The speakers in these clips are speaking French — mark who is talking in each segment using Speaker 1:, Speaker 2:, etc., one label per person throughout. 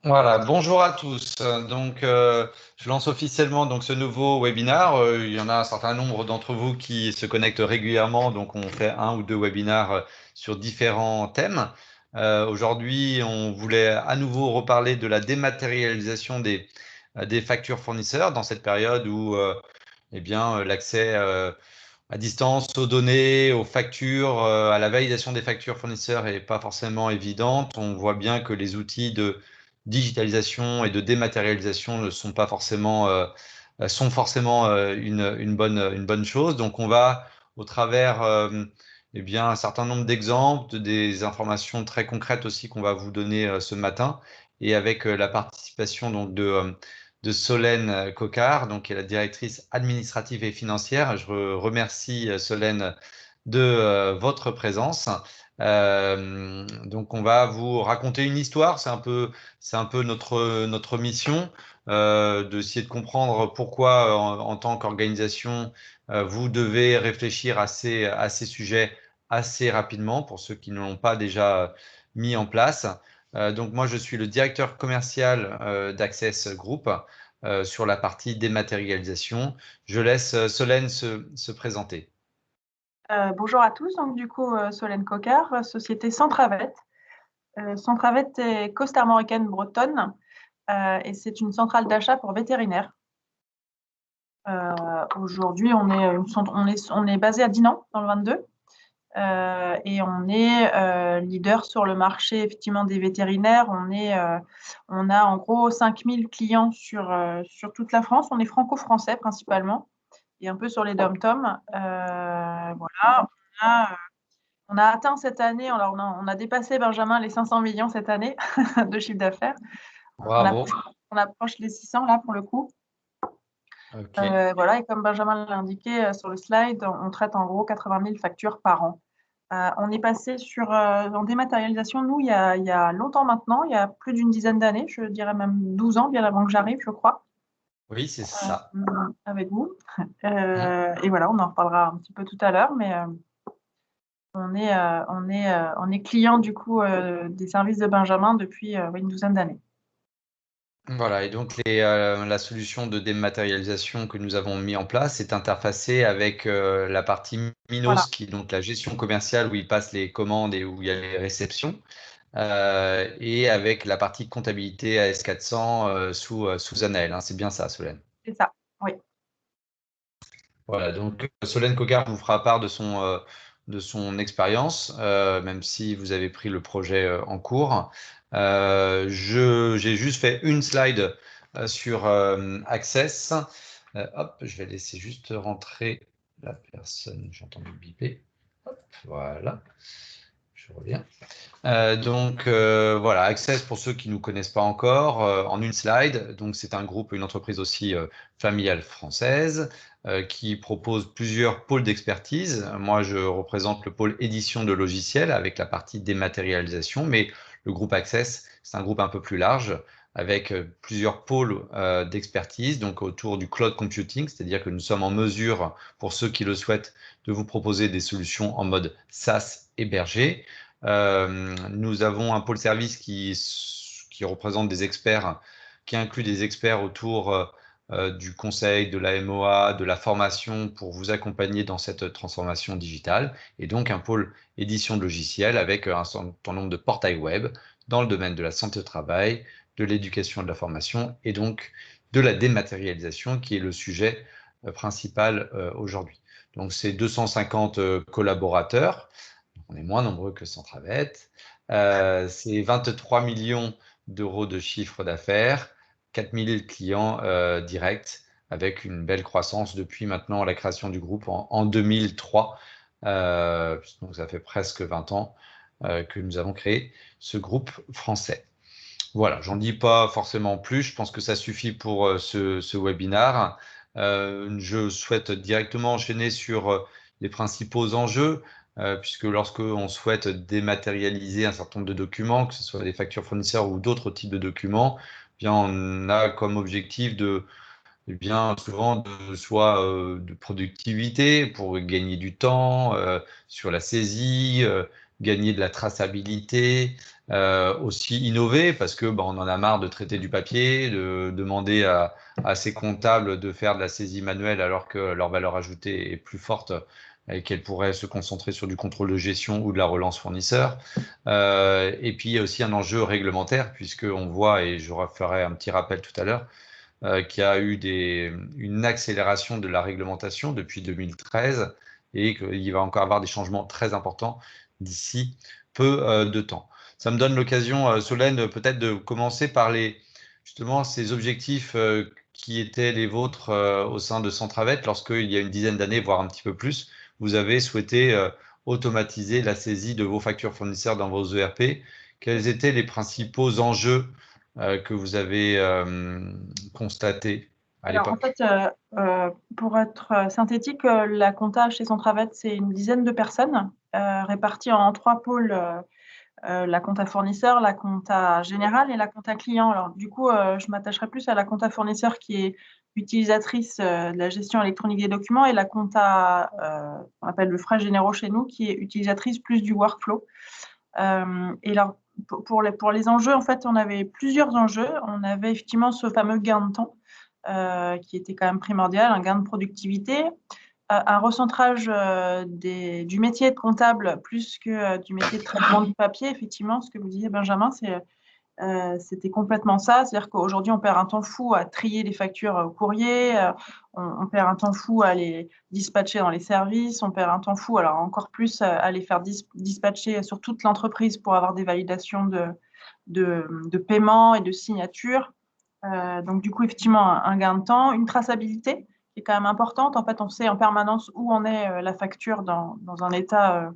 Speaker 1: Voilà, bonjour à tous. Je lance officiellement ce nouveau webinaire. Il y en a un certain nombre d'entre vous qui se connectent régulièrement, donc on fait un ou deux webinaires sur différents thèmes. Aujourd'hui, on voulait à nouveau reparler de la dématérialisation des factures fournisseurs dans cette période où l'accès à distance aux données, aux factures, à la validation des factures fournisseurs est pas forcément évidente. On voit bien que les outils de digitalisation et de dématérialisation ne sont pas forcément, sont forcément une bonne chose. Donc, on va, au travers un certain nombre d'exemples, des informations très concrètes aussi qu'on va vous donner ce matin, et avec la participation de Solène Cocard, donc, qui est la directrice administrative et financière. Je remercie Solène de votre présence. Donc, on va vous raconter une histoire. C'est un peu notre mission, d'essayer de comprendre pourquoi, en tant qu'organisation, vous devez réfléchir à ces sujets assez rapidement pour ceux qui ne l'ont pas déjà mis en place. Donc, moi, je suis le directeur commercial d'Access Group sur la partie dématérialisation. Je laisse Solène se présenter.
Speaker 2: Bonjour à tous, donc du coup Solène Cocard, société Centravet. Centravet est costa-armoricaine bretonne et c'est une centrale d'achat pour vétérinaires. Aujourd'hui, on est basé à Dinan dans le 22 et on est leader sur le marché effectivement des vétérinaires. On a en gros 5000 clients sur toute la France. On est franco-français principalement et un peu sur les dom-tom. Voilà. On a atteint cette année, alors on a dépassé, Benjamin, les 500 millions cette année de chiffre d'affaires. On
Speaker 1: Bravo.
Speaker 2: approche, on approche les 600 là pour le coup.
Speaker 1: OK.
Speaker 2: Voilà, et comme Benjamin l'a indiqué sur le slide, on traite en gros 80 000 factures par an. On est passé en dématérialisation, nous, il y a longtemps maintenant, il y a plus d'une dizaine d'années, je dirais même 12 ans, bien avant que j'arrive, je crois,
Speaker 1: Oui, c'est ça.
Speaker 2: avec vous.
Speaker 1: Mm.
Speaker 2: Et voilà, on en reparlera un petit peu tout à l'heure, mais on est client du coup des services de Benjamin depuis ouais, une douzaine d'années.
Speaker 1: Voilà, et donc la solution de dématérialisation que nous avons mis en place est interfacée avec la partie
Speaker 2: Voilà,
Speaker 1: Minos, qui est donc la gestion commerciale où il passe les commandes et où il y a les réceptions, et avec la partie comptabilité AS400 sous Anaël, hein. C'est bien ça, Solène.
Speaker 2: c'est ça. Oui.
Speaker 1: Voilà, donc Solène Cocard vous fera part de son expérience, même si vous avez pris le projet en cours. J'ai juste fait une slide sur Access. Hop, je vais laisser juste rentrer la personne, j'ai entendu biper. Hop, voilà, je reviens. Voilà, Access, pour ceux qui ne nous connaissent pas encore, en une slide. Donc, c'est un groupe, une entreprise aussi familiale française qui propose plusieurs pôles d'expertise. Moi, je représente le pôle édition de logiciels avec la partie dématérialisation, mais le groupe Access, c'est un groupe un peu plus large avec plusieurs pôles d'expertise, donc autour du cloud computing, c'est-à-dire que nous sommes en mesure, pour ceux qui le souhaitent, de vous proposer des solutions en mode SaaS hébergé. Nous avons un pôle service qui représente des experts, qui inclut des experts autour du conseil, de la MOA, de la formation pour vous accompagner dans cette transformation digitale. Et donc un pôle édition de logiciels avec un certain nombre de portails web dans le domaine de la santé au travail, de l'éducation et de la formation, et donc de la dématérialisation qui est le sujet principal aujourd'hui. Donc c'est 250 collaborateurs. On est moins nombreux que Centravet. C'est 23 millions d'euros de chiffre d'affaires, 4000 clients directs, avec une belle croissance depuis maintenant la création du groupe en 2003. Donc ça fait presque 20 ans que nous avons créé ce groupe français. Voilà, j'en dis pas forcément plus, je pense que ça suffit pour ce webinaire. Je souhaite directement enchaîner sur les principaux enjeux, puisque lorsque on souhaite dématérialiser un certain nombre de documents, que ce soit des factures fournisseurs ou d'autres types de documents, bien on a comme objectif bien souvent de productivité pour gagner du temps sur la saisie, gagner de la traçabilité, aussi innover parce que on en a marre de traiter du papier, de demander à ses comptables de faire de la saisie manuelle alors que leur valeur ajoutée est plus forte et qu'elles pourraient se concentrer sur du contrôle de gestion ou de la relance fournisseur. Et puis, il y a aussi un enjeu réglementaire, puisqu'on voit, et je referai un petit rappel tout à l'heure, qu'il y a eu une accélération de la réglementation depuis 2013 et qu'il va encore avoir des changements très importants d'ici peu de temps. Ça me donne l'occasion, Solène, peut-être de commencer par justement ces objectifs qui étaient les vôtres au sein de Centravet lorsqu'il y a une dizaine d'années, voire un petit peu plus, vous avez souhaité automatiser la saisie de vos factures fournisseurs dans vos ERP. Quels étaient les principaux enjeux que vous avez constatés à
Speaker 2: Alors, en
Speaker 1: l'époque?
Speaker 2: fait, pour être synthétique, la compta chez Centravet, c'est une dizaine de personnes réparties en 3 pôles, la compta fournisseur, la compta générale et la compta client. Alors, du coup, je m'attacherai plus à la compta fournisseur qui est utilisatrice de la gestion électronique des documents et la compta, on appelle le frais généraux chez nous, qui est utilisatrice plus du workflow. Et alors, pour les enjeux, en fait, on avait plusieurs enjeux. On avait effectivement ce fameux gain de temps qui était quand même primordial, un gain de productivité, un recentrage du métier de comptable plus que du métier de traitement du papier, effectivement, ce que vous disiez, Benjamin, c'était complètement ça. C'est-à-dire qu'aujourd'hui, on perd un temps fou à trier les factures au courrier, on perd un temps fou à les dispatcher dans les services, on perd un temps fou, alors encore plus à les faire dispatcher sur toute l'entreprise pour avoir des validations de paiement et de signature. Donc, du coup, effectivement, un gain de temps, une traçabilité qui est quand même importante. En fait, on sait en permanence où en est la facture dans un état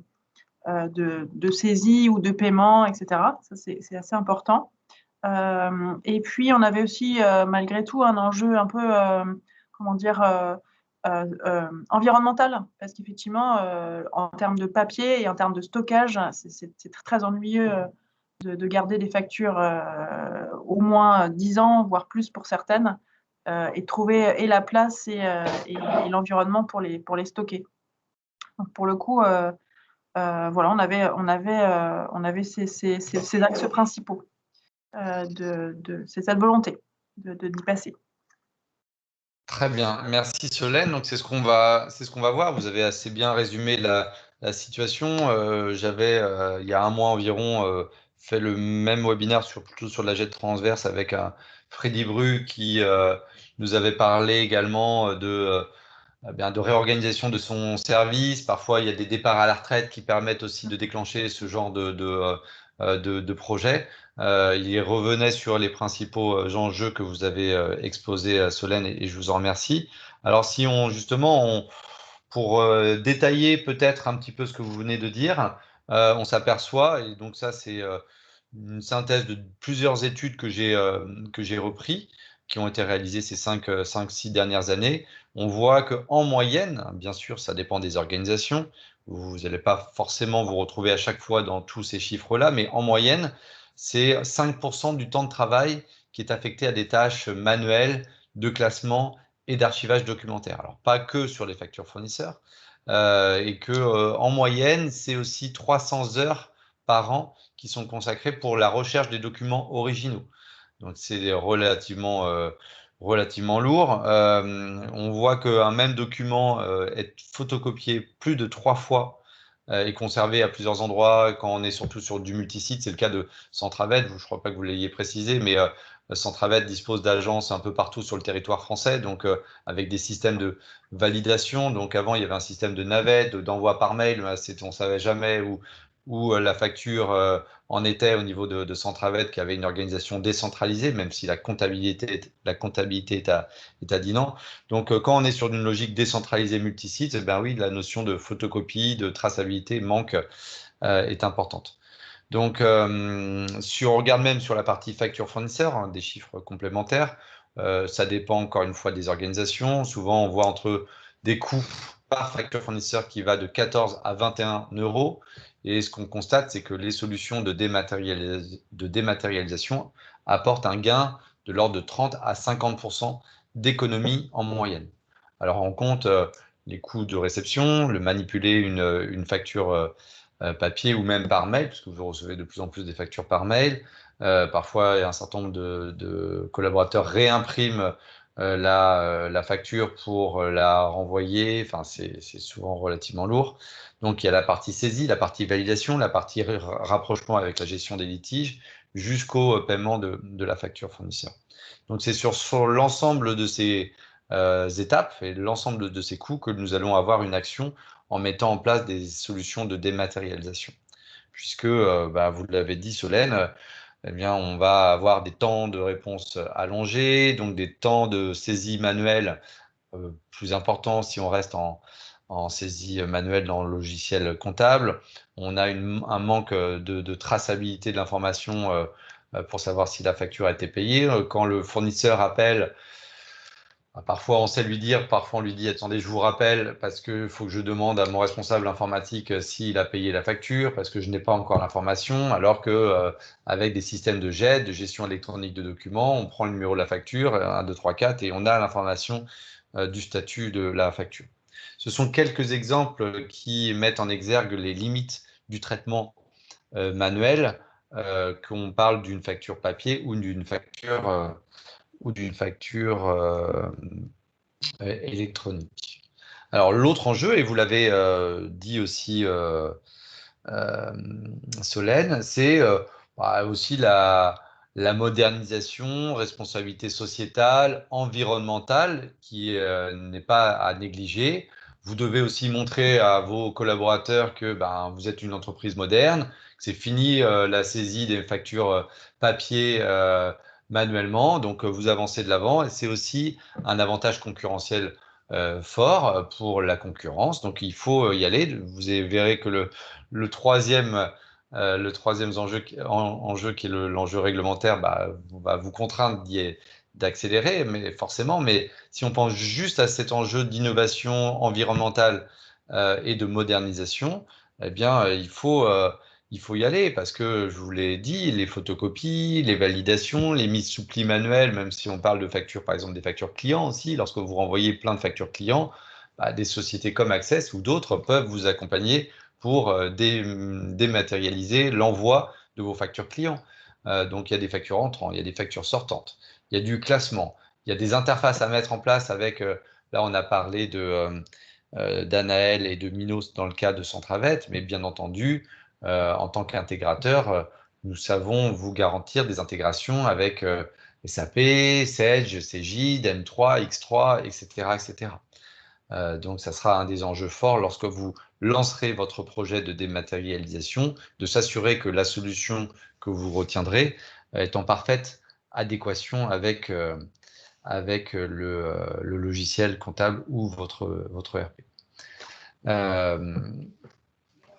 Speaker 2: de saisie ou de paiement, etc. Ça, c'est assez important. Et puis, on avait aussi, malgré tout, un enjeu un peu, comment dire, environnemental, parce qu'effectivement, en termes de papier et en termes de stockage, c'est très ennuyeux de garder des factures au moins 10 ans, voire plus pour certaines, et de trouver et la place et l'environnement pour les stocker. Donc, pour le coup, voilà, on avait ces axes principaux. C'est cette volonté d'y passer.
Speaker 1: Très bien, merci Solène. Donc c'est ce qu'on va voir. Vous avez assez bien résumé la situation. J'avais il y a un mois environ fait le même webinaire plutôt sur la jet transverse avec un Freddy Bru qui nous avait parlé également de réorganisation de son service. Parfois, il y a des départs à la retraite qui permettent aussi de déclencher ce genre de projet. Il revenait sur les principaux enjeux que vous avez exposés à Solène et je vous en remercie. Alors, si on justement, pour détailler peut-être un petit peu ce que vous venez de dire, on s'aperçoit, et donc ça c'est une synthèse de plusieurs études que j'ai repris, qui ont été réalisées ces 5-6 dernières années. On voit qu'en moyenne, bien sûr, ça dépend des organisations, vous n'allez pas forcément vous retrouver à chaque fois dans tous ces chiffres-là, mais en moyenne, c'est 5% du temps de travail qui est affecté à des tâches manuelles de classement et d'archivage documentaire. Alors, pas que sur les factures fournisseurs, et que en moyenne, c'est aussi 300 heures par an qui sont consacrées pour la recherche des documents originaux. Donc, c'est relativement lourd. On voit qu'un même document est photocopié plus de 3 fois et conservé à plusieurs endroits quand on est surtout sur du multisite. C'est le cas de Centravet. Je ne crois pas que vous l'ayez précisé, mais Centravet dispose d'agences un peu partout sur le territoire français, donc avec des systèmes de validation. Donc avant, il y avait un système de navette, d'envoi par mail, on ne savait jamais où la facture en était au niveau de Centravet, qui avait une organisation décentralisée, même si la comptabilité est à Dinan. Donc quand on est sur une logique décentralisée multisite, eh ben oui, la notion de photocopie, de traçabilité est importante. Donc, si on regarde même sur la partie facture fournisseur, hein, des chiffres complémentaires, ça dépend encore une fois des organisations. Souvent, on voit entre des coûts par facture fournisseur qui va de 14 à 21 euros. Et ce qu'on constate, c'est que les solutions de dématérialisation apportent un gain de l'ordre de 30 à 50% d'économie en moyenne. Alors, on compte les coûts de réception, le manipuler une facture papier ou même par mail, puisque vous recevez de plus en plus des factures par mail. Parfois, un certain nombre de collaborateurs réimpriment la facture pour la renvoyer. Enfin, c'est souvent relativement lourd. Donc, il y a la partie saisie, la partie validation, la partie rapprochement avec la gestion des litiges, jusqu'au paiement de la facture fournisseur. Donc, c'est sur l'ensemble de ces étapes et l'ensemble de ces coûts que nous allons avoir une action en mettant en place des solutions de dématérialisation. Puisque, vous l'avez dit, Solène, eh bien, on va avoir des temps de réponse allongés, donc des temps de saisie manuelle plus importants si on reste en saisie manuelle dans le logiciel comptable. On a un manque de traçabilité de l'information pour savoir si la facture a été payée. Quand le fournisseur appelle, parfois, on sait lui dire, parfois on lui dit, attendez, je vous rappelle, parce qu'il faut que je demande à mon responsable informatique s'il a payé la facture, parce que je n'ai pas encore l'information, alors que avec des systèmes de GED, de gestion électronique de documents, on prend le numéro de la facture, 1, 2, 3, 4, et on a l'information du statut de la facture. Ce sont quelques exemples qui mettent en exergue les limites du traitement manuel, qu'on parle d'une facture papier ou d'une facture électronique. Alors l'autre enjeu, et vous l'avez dit aussi euh, Solène, c'est aussi la modernisation, responsabilité sociétale, environnementale, qui n'est pas à négliger. Vous devez aussi montrer à vos collaborateurs que vous êtes une entreprise moderne, que c'est fini la saisie des factures papier manuellement, donc vous avancez de l'avant et c'est aussi un avantage concurrentiel fort pour la concurrence. Donc il faut y aller. Vous verrez que le troisième enjeu, qui est l'enjeu réglementaire va vous contraindre d'accélérer, mais forcément. Mais si on pense juste à cet enjeu d'innovation environnementale et de modernisation, eh bien, il faut y aller parce que, je vous l'ai dit, les photocopies, les validations, les mises sous pli manuelles, même si on parle de factures, par exemple des factures clients aussi, lorsque vous renvoyez plein de factures clients, des sociétés comme Access ou d'autres peuvent vous accompagner pour dématérialiser l'envoi de vos factures clients. Donc, il y a des factures entrantes, il y a des factures sortantes, il y a du classement, il y a des interfaces à mettre en place avec, là, on a parlé d'Anaël et de Minos dans le cas de Centravet, mais bien entendu, en tant qu'intégrateur, nous savons vous garantir des intégrations avec SAP, Sage, Cegid, M3, X3, etc., etc. Donc, ça sera un des enjeux forts lorsque vous lancerez votre projet de dématérialisation, de s'assurer que la solution que vous retiendrez est en parfaite adéquation avec le logiciel comptable ou votre ERP.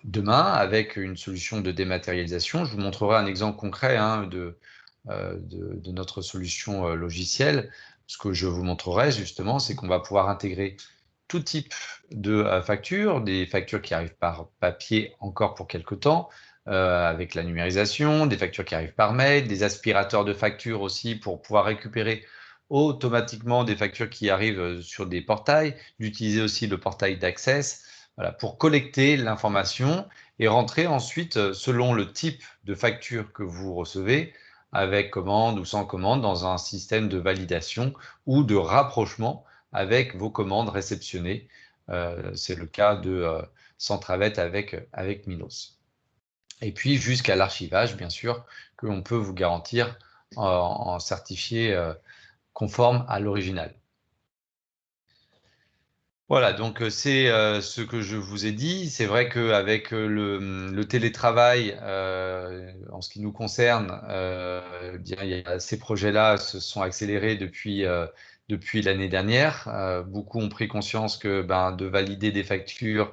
Speaker 1: Demain, avec une solution de dématérialisation, je vous montrerai un exemple concret de notre solution logicielle. Ce que je vous montrerai justement, c'est qu'on va pouvoir intégrer tout type de factures, des factures qui arrivent par papier encore pour quelque temps, avec la numérisation, des factures qui arrivent par mail, des aspirateurs de factures aussi pour pouvoir récupérer automatiquement des factures qui arrivent sur des portails, d'utiliser aussi le portail d'Access, voilà, pour collecter l'information et rentrer ensuite, selon le type de facture que vous recevez, avec commande ou sans commande, dans un système de validation ou de rapprochement avec vos commandes réceptionnées. C'est le cas de Centravet avec Milos. Et puis jusqu'à l'archivage, bien sûr, que l'on peut vous garantir en certifié conforme à l'original. Voilà, donc c'est ce que je vous ai dit. C'est vrai qu'avec le télétravail, en ce qui nous concerne, ces projets-là se sont accélérés depuis l'année dernière. Beaucoup ont pris conscience que de valider des factures,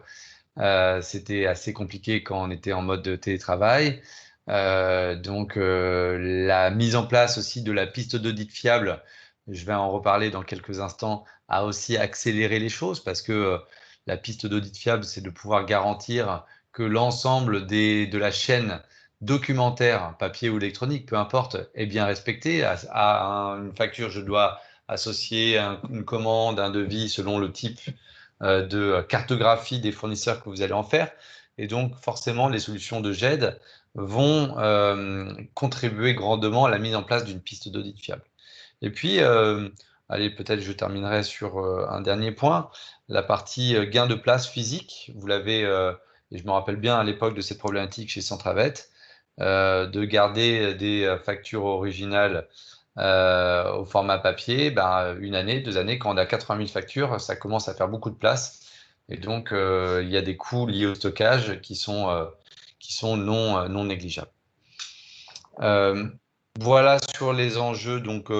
Speaker 1: c'était assez compliqué quand on était en mode de télétravail. Donc, la mise en place aussi de la piste d'audit fiable, je vais en reparler dans quelques instants, a aussi accéléré les choses parce que la piste d'audit fiable, c'est de pouvoir garantir que l'ensemble de la chaîne documentaire, papier ou électronique, peu importe, est bien respecté. Une facture, je dois associer une commande, un devis selon le type de cartographie des fournisseurs que vous allez en faire. Et donc, forcément, les solutions de GED vont contribuer grandement à la mise en place d'une piste d'audit fiable. Et puis, allez, peut-être je terminerai sur un dernier point, la partie gain de place physique. Vous l'avez, et je me rappelle bien à l'époque de cette problématique chez Centravet, de garder des factures originales au format papier, ben, une année, 2 années, quand on a 80 000 factures, ça commence à faire beaucoup de place. Et donc, il y a des coûts liés au stockage qui sont non négligeables. Voilà sur les enjeux donc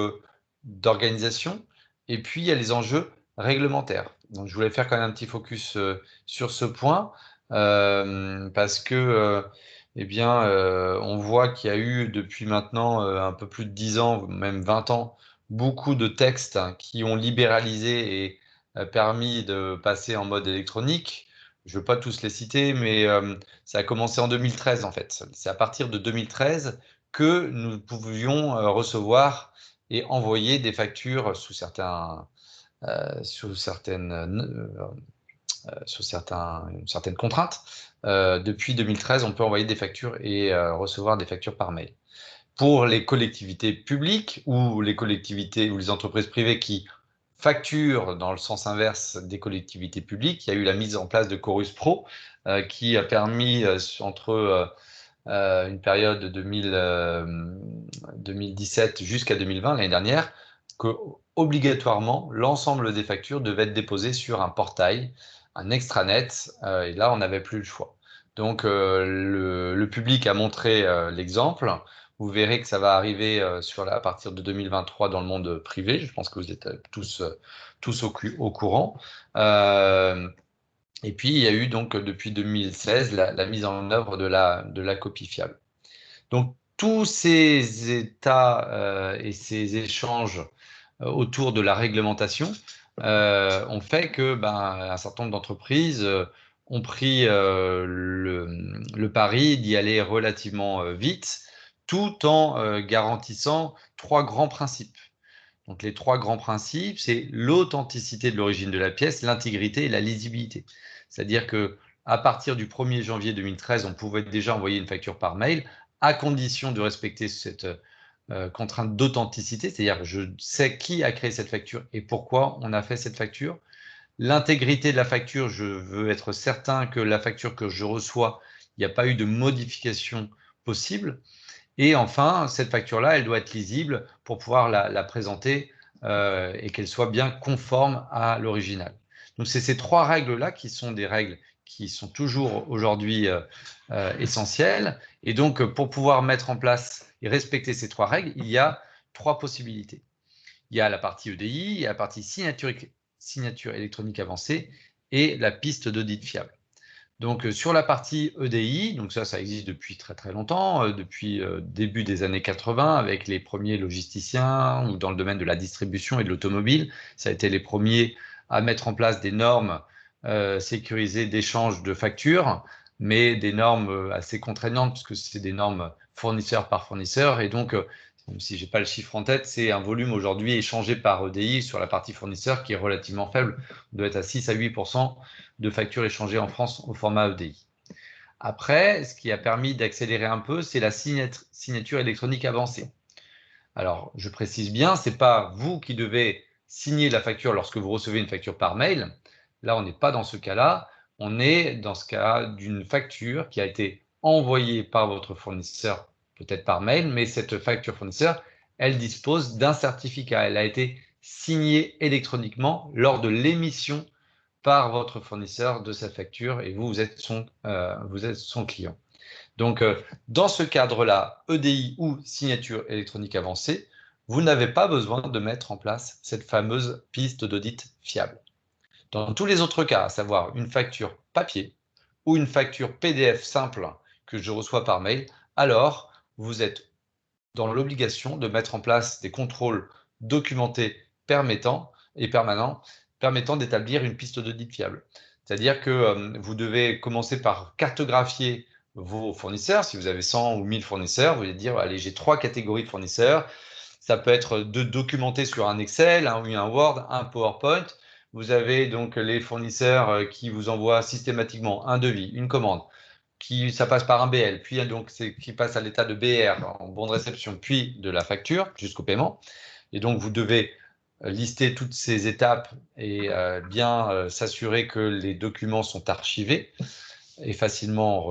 Speaker 1: d'organisation. Et puis, il y a les enjeux réglementaires. Donc, je voulais faire quand même un petit focus sur ce point parce que eh bien, on voit qu'il y a eu depuis maintenant un peu plus de 10 ans, même 20 ans, beaucoup de textes qui ont libéralisé et permis de passer en mode électronique. Je ne veux pas tous les citer, mais ça a commencé en 2013 en fait. C'est à partir de 2013 que nous pouvions recevoir et envoyer des factures sous certaines contraintes. Depuis 2013, on peut envoyer des factures et recevoir des factures par mail. Pour les collectivités publiques ou les collectivités ou les entreprises privées qui facturent dans le sens inverse des collectivités publiques, il y a eu la mise en place de Chorus Pro qui a permis entre une période de 2017 jusqu'à 2020, l'année dernière, que obligatoirement l'ensemble des factures devaient être déposées sur un portail, un extranet, et là on n'avait plus le choix. Donc le public a montré l'exemple. Vous verrez que ça va arriver à partir de 2023 dans le monde privé. Je pense que vous êtes tous au courant. Et puis, il y a eu donc depuis 2016 la mise en œuvre de la copie fiable. Donc, tous ces états et ces échanges autour de la réglementation ont fait que un certain nombre d'entreprises ont pris le pari d'y aller relativement vite, tout en garantissant 3 grands principes. Donc, les 3 grands principes, c'est l'authenticité de l'origine de la pièce, l'intégrité et la lisibilité. C'est-à-dire que à partir du 1er janvier 2013, on pouvait déjà envoyer une facture par mail, à condition de respecter cette contrainte d'authenticité, c'est-à-dire que je sais qui a créé cette facture et pourquoi on a fait cette facture. L'intégrité de la facture, je veux être certain que la facture que je reçois, il n'y a pas eu de modification possible. Et enfin, cette facture-là, elle doit être lisible pour pouvoir la présenter et qu'elle soit bien conforme à l'original. Donc, c'est ces 3 règles-là qui sont des règles qui sont toujours aujourd'hui essentielles. Et donc, pour pouvoir mettre en place et respecter ces 3 règles, il y a 3 possibilités. Il y a la partie EDI, il y a la partie signature électronique avancée et la piste d'audit fiable. Donc, sur la partie EDI, donc ça existe depuis très très longtemps, depuis début des années 80 avec les premiers logisticiens ou dans le domaine de la distribution et de l'automobile. Ça a été les premiers à mettre en place des normes sécurisées d'échange de factures, mais des normes assez contraignantes puisque c'est des normes fournisseur par fournisseur. Et donc, même si je n'ai pas le chiffre en tête, c'est un volume aujourd'hui échangé par EDI sur la partie fournisseur qui est relativement faible. On doit être à 6 à 8% de factures échangées en France au format EDI. Après, ce qui a permis d'accélérer un peu, c'est la signature électronique avancée. Alors, je précise bien, ce n'est pas vous qui devez signer la facture lorsque vous recevez une facture par mail. Là, on n'est pas dans ce cas-là. On est dans ce cas d'une facture qui a été envoyée par votre fournisseur, peut-être par mail, mais cette facture fournisseur, elle dispose d'un certificat. Elle a été signée électroniquement lors de l'émission par votre fournisseur de cette facture et vous êtes son client. Donc, dans ce cadre-là, EDI ou signature électronique avancée, vous n'avez pas besoin de mettre en place cette fameuse piste d'audit fiable. Dans tous les autres cas, à savoir une facture papier ou une facture PDF simple que je reçois par mail, alors vous êtes dans l'obligation de mettre en place des contrôles documentés permettant et permanents permettant d'établir une piste d'audit fiable. C'est-à-dire que vous devez commencer par cartographier vos fournisseurs. Si vous avez 100 ou 1000 fournisseurs, vous allez dire, allez, j'ai 3 catégories de fournisseurs. Ça peut être de documenter sur un Excel, un Word, un PowerPoint. Vous avez donc les fournisseurs qui vous envoient systématiquement un devis, une commande, ça passe par un BL, puis donc qui passe à l'état de BR, en bon de réception, puis de la facture jusqu'au paiement. Et donc, vous devez lister toutes ces étapes et bien s'assurer que les documents sont archivés et facilement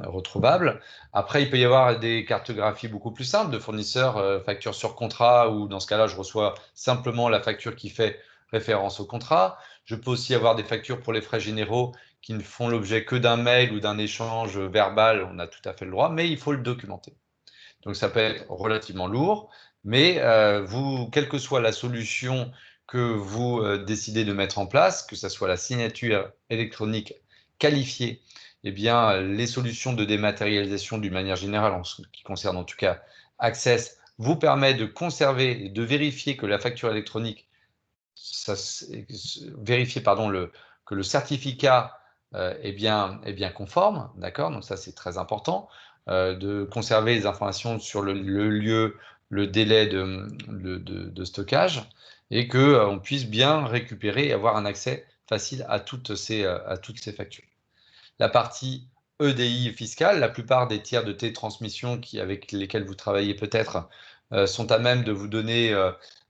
Speaker 1: retrouvables. Après, il peut y avoir des cartographies beaucoup plus simples de fournisseurs, facture sur contrat, ou dans ce cas-là, je reçois simplement la facture qui fait référence au contrat. Je peux aussi avoir des factures pour les frais généraux qui ne font l'objet que d'un mail ou d'un échange verbal. On a tout à fait le droit, mais il faut le documenter. Donc, ça peut être relativement lourd, mais quelle que soit la solution que vous décidez de mettre en place, que ce soit la signature électronique qualifiée, eh bien, les solutions de dématérialisation d'une manière générale, en ce qui concerne en tout cas Access, vous permet de conserver et de vérifier que la facture électronique, que le certificat est bien conforme, d'accord? Donc ça, c'est très important, de conserver les informations sur le lieu, le délai de stockage, et qu'on puisse bien récupérer et avoir un accès facile à toutes ces factures. La partie EDI fiscale, la plupart des tiers de télétransmission avec lesquels vous travaillez peut-être sont à même de vous donner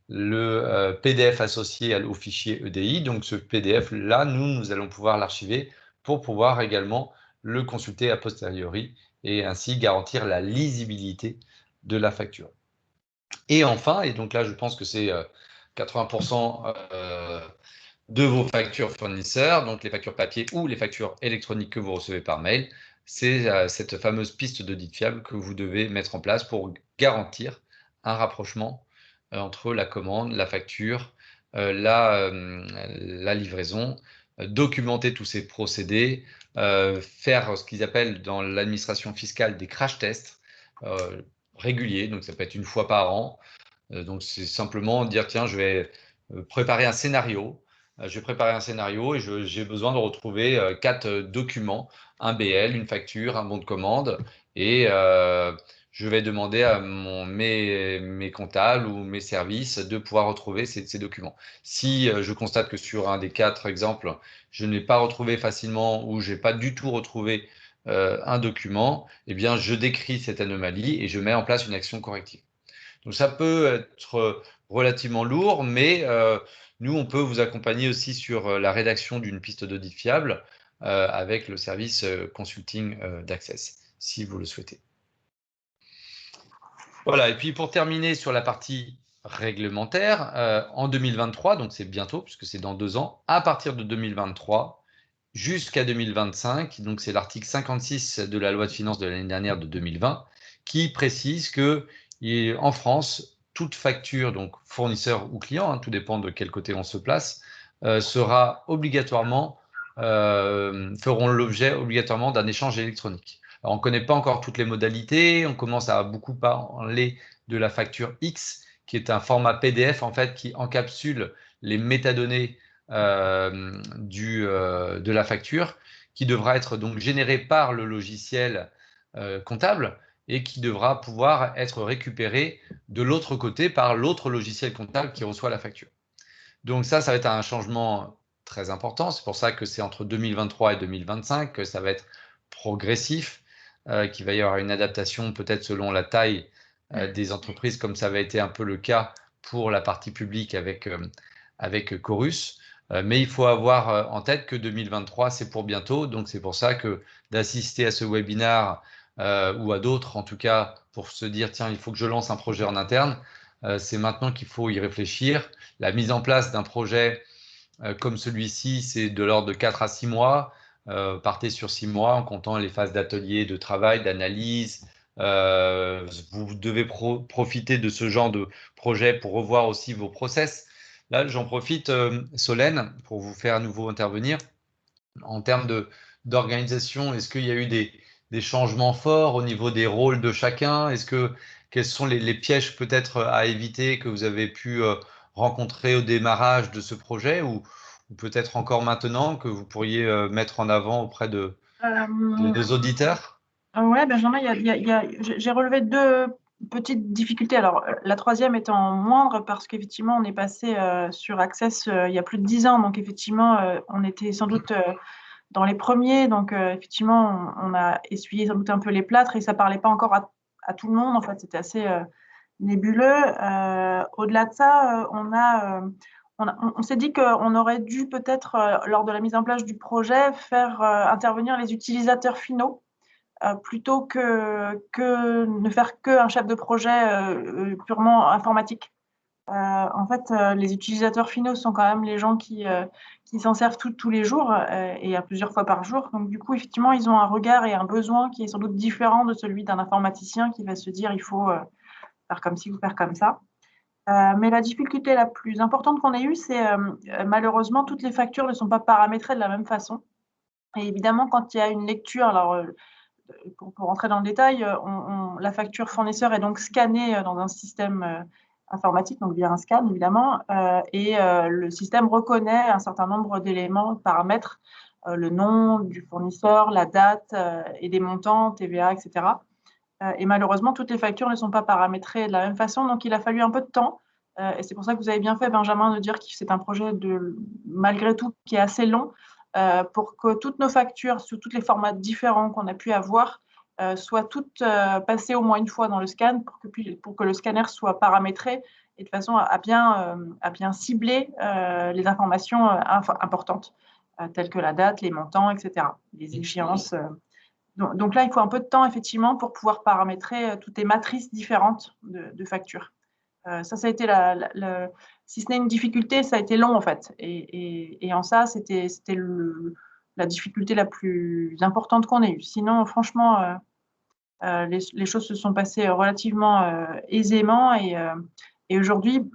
Speaker 1: le PDF associé au fichier EDI. Donc ce PDF-là, nous allons pouvoir l'archiver pour pouvoir également le consulter a posteriori et ainsi garantir la lisibilité de la facture. Et enfin, et donc là je pense que c'est 80% de vos factures fournisseurs, donc les factures papier ou les factures électroniques que vous recevez par mail, c'est cette fameuse piste d'audit fiable que vous devez mettre en place pour garantir un rapprochement entre la commande, la facture, la livraison, documenter tous ces procédés, faire ce qu'ils appellent dans l'administration fiscale des crash tests réguliers, donc ça peut être une fois par an. Donc c'est simplement dire, tiens, je vais préparer un scénario. Je vais préparer un scénario et j'ai besoin de retrouver 4 documents, un BL, une facture, un bon de commande, et je vais demander à mes comptables ou mes services de pouvoir retrouver ces documents. Si je constate que sur un des 4 exemples, je n'ai pas retrouvé facilement ou je n'ai pas du tout retrouvé un document, eh bien je décris cette anomalie et je mets en place une action corrective. Donc ça peut être relativement lourd, mais nous, on peut vous accompagner aussi sur la rédaction d'une piste d'audit fiable avec le service consulting d'Access, si vous le souhaitez. Voilà, et puis pour terminer sur la partie réglementaire, en 2023, donc c'est bientôt, puisque c'est dans 2 ans, à partir de 2023 jusqu'à 2025, donc c'est l'article 56 de la loi de finances de l'année dernière de 2020, qui précise que en France, toute facture, donc fournisseur ou client, tout dépend de quel côté on se place, sera obligatoirement, feront l'objet obligatoirement d'un échange électronique. Alors, on ne connaît pas encore toutes les modalités, on commence à beaucoup parler de la facture X, qui est un format PDF en fait qui encapsule les métadonnées de la facture, qui devra être donc générée par le logiciel comptable et qui devra pouvoir être récupérée de l'autre côté par l'autre logiciel comptable qui reçoit la facture. Donc ça va être un changement très important. C'est pour ça que c'est entre 2023 et 2025 que ça va être progressif, qu'il va y avoir une adaptation peut-être selon la taille des entreprises, comme ça avait été un peu le cas pour la partie publique avec Chorus. Mais il faut avoir en tête que 2023, c'est pour bientôt. Donc, c'est pour ça que d'assister à ce webinaire ou à d'autres, en tout cas, pour se dire, tiens, il faut que je lance un projet en interne, c'est maintenant qu'il faut y réfléchir. La mise en place d'un projet comme celui-ci, c'est de l'ordre de 4 à 6 mois. Partez sur 6 mois en comptant les phases d'atelier, de travail, d'analyse. Vous devez profiter de ce genre de projet pour revoir aussi vos process. Là, j'en profite, Solène, pour vous faire à nouveau intervenir. En termes d'organisation, est-ce qu'il y a eu des changements forts au niveau des rôles de chacun? Quels sont les pièges peut-être à éviter que vous avez pu rencontrer au démarrage de ce projet ou peut-être encore maintenant que vous pourriez mettre en avant auprès de nos auditeurs?
Speaker 2: Ouais, Benjamin, j'ai relevé 2 petites difficultés. Alors, la troisième étant moindre parce qu'effectivement, on est passé sur Access il y a plus de 10 ans. Donc, effectivement, on était sans doute dans les premiers, donc effectivement, on a essuyé sans doute un peu les plâtres et ça parlait pas encore à tout le monde. En fait, c'était assez nébuleux. Au-delà de ça, on s'est dit qu'on aurait dû peut-être, lors de la mise en place du projet, faire intervenir les utilisateurs finaux plutôt que ne faire qu'un chef de projet purement informatique. En fait, les utilisateurs finaux sont quand même les gens qui s'en servent tous les jours et à plusieurs fois par jour. Donc, du coup, effectivement, ils ont un regard et un besoin qui est sans doute différent de celui d'un informaticien qui va se dire il faut faire comme ci ou faire comme ça. Mais la difficulté la plus importante qu'on ait eue, c'est malheureusement, toutes les factures ne sont pas paramétrées de la même façon. Et évidemment, quand il y a une lecture, alors pour rentrer dans le détail, la facture fournisseur est donc scannée dans un système informatique, donc via un scan évidemment, et le système reconnaît un certain nombre d'éléments, de paramètres, le nom du fournisseur, la date et des montants, TVA, etc. Et malheureusement, toutes les factures ne sont pas paramétrées de la même façon, donc il a fallu un peu de temps. Et c'est pour ça que vous avez bien fait, Benjamin, de dire que c'est un projet malgré tout, qui est assez long, pour que toutes nos factures, sous tous les formats différents qu'on a pu avoir, soient toutes passées au moins une fois dans le scan pour que le scanner soit paramétré et de façon à bien cibler les informations importantes, telles que la date, les montants, etc., les échéances. Donc là, il faut un peu de temps, effectivement, pour pouvoir paramétrer toutes les matrices différentes de factures. Ça a été si ce n'est une difficulté, ça a été long, en fait. Et en ça, c'était la difficulté la plus importante qu'on ait eue. Sinon, franchement, les choses se sont passées relativement aisément. Et aujourd'hui,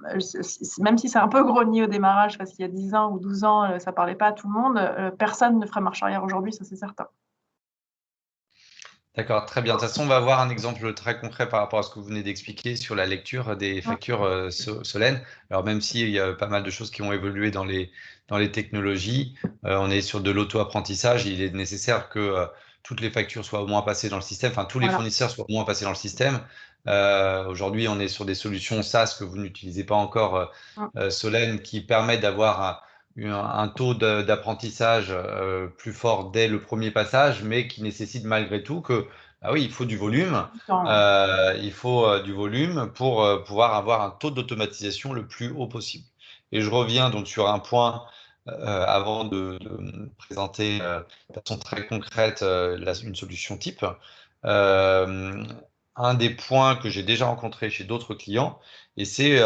Speaker 2: même si c'est un peu grogny au démarrage, parce qu'il y a 10 ans ou 12 ans, ça ne parlait pas à tout le monde, personne ne ferait marche arrière aujourd'hui, ça c'est certain.
Speaker 1: D'accord, très bien. De toute façon, on va voir un exemple très concret par rapport à ce que vous venez d'expliquer sur la lecture des factures Solène. Alors, même s'il y a pas mal de choses qui ont évolué dans les technologies, on est sur de l'auto-apprentissage. Il est nécessaire que toutes les factures soient au moins passées dans le système, enfin, tous les fournisseurs soient au moins passés dans le système. Aujourd'hui, on est sur des solutions SaaS que vous n'utilisez pas encore, Solène, qui permettent d'avoir un taux d'apprentissage plus fort dès le premier passage, mais qui nécessite malgré tout que, ah oui, il faut du volume. Il faut du volume pour pouvoir avoir un taux d'automatisation le plus haut possible. Et je reviens donc sur un point avant de présenter de façon très concrète une solution type. Un des points que j'ai déjà rencontré chez d'autres clients, et c'est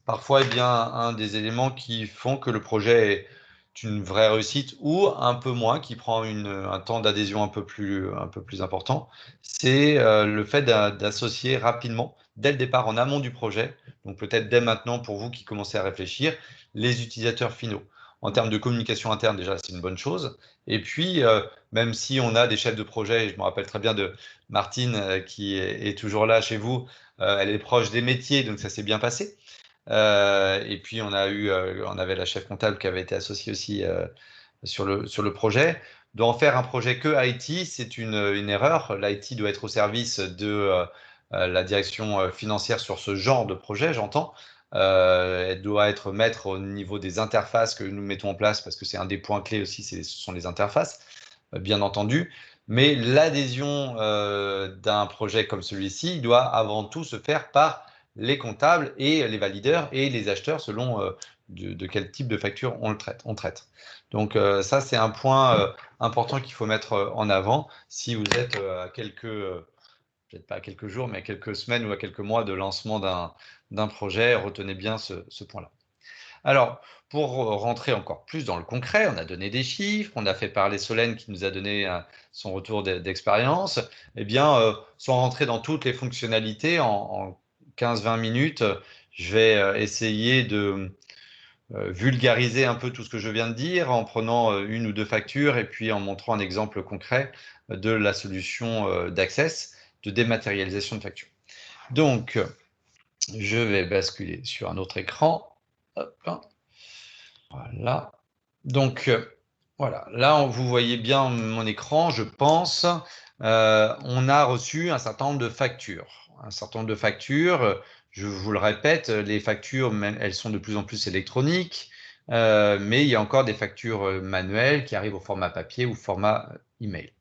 Speaker 1: parfois eh bien, un des éléments qui font que le projet est une vraie réussite ou un peu moins, qui prend un temps d'adhésion un peu plus important, c'est le fait d'associer rapidement, dès le départ, en amont du projet, donc peut-être dès maintenant pour vous qui commencez à réfléchir, les utilisateurs finaux. En termes de communication interne, déjà, c'est une bonne chose. Et puis, même si on a des chefs de projet, et je me rappelle très bien de Martine qui est toujours là chez vous, elle est proche des métiers, donc ça s'est bien passé. Et puis, on avait la chef comptable qui avait été associée aussi sur le projet. D'en faire un projet que IT, c'est une erreur. L'IT doit être au service de la direction financière sur ce genre de projet, j'entends. Elle doit être maître au niveau des interfaces que nous mettons en place, parce que c'est un des points clés aussi, ce sont les interfaces, bien entendu. Mais l'adhésion d'un projet comme celui-ci doit avant tout se faire par les comptables et les valideurs et les acheteurs selon de quel type de facture on traite. Donc ça, c'est un point important qu'il faut mettre en avant si vous êtes à peut-être pas à quelques jours, mais à quelques semaines ou à quelques mois de lancement d'un projet. Retenez bien ce point-là. Alors, pour rentrer encore plus dans le concret, on a donné des chiffres, on a fait parler Solène qui nous a donné son retour d'expérience. Eh bien, sans rentrer dans toutes les fonctionnalités, en 15-20 minutes, je vais essayer de vulgariser un peu tout ce que je viens de dire en prenant une ou deux factures et puis en montrant un exemple concret de la solution d'Access de dématérialisation de factures. Donc, je vais basculer sur un autre écran. Hop. Voilà. Donc, voilà. Là, vous voyez bien mon écran, je pense. On a reçu un certain nombre de factures. Un certain nombre de factures, je vous le répète, les factures, elles sont de plus en plus électroniques. mais il y a encore des factures manuelles qui arrivent au format papier ou format email.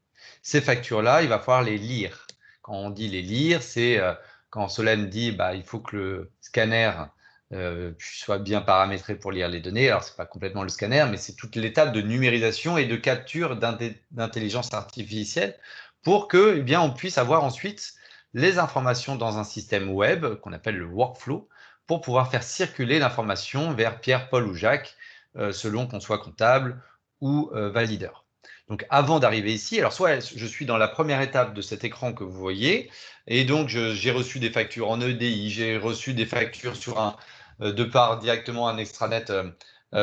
Speaker 1: Ces factures-là, il va falloir les lire. Quand on dit les lire, c'est quand Solène dit bah, il faut que le scanner soit bien paramétré pour lire les données. Alors, ce n'est pas complètement le scanner, mais c'est toute l'étape de numérisation et de capture d'intelligence artificielle pour que, eh bien, on puisse avoir ensuite les informations dans un système web qu'on appelle le workflow pour pouvoir faire circuler l'information vers Pierre, Paul ou Jacques, selon qu'on soit comptable ou valideur. Donc avant d'arriver ici, alors soit je suis dans la première étape de cet écran que vous voyez, et donc j'ai reçu des factures en EDI, j'ai reçu des factures sur de par directement un extranet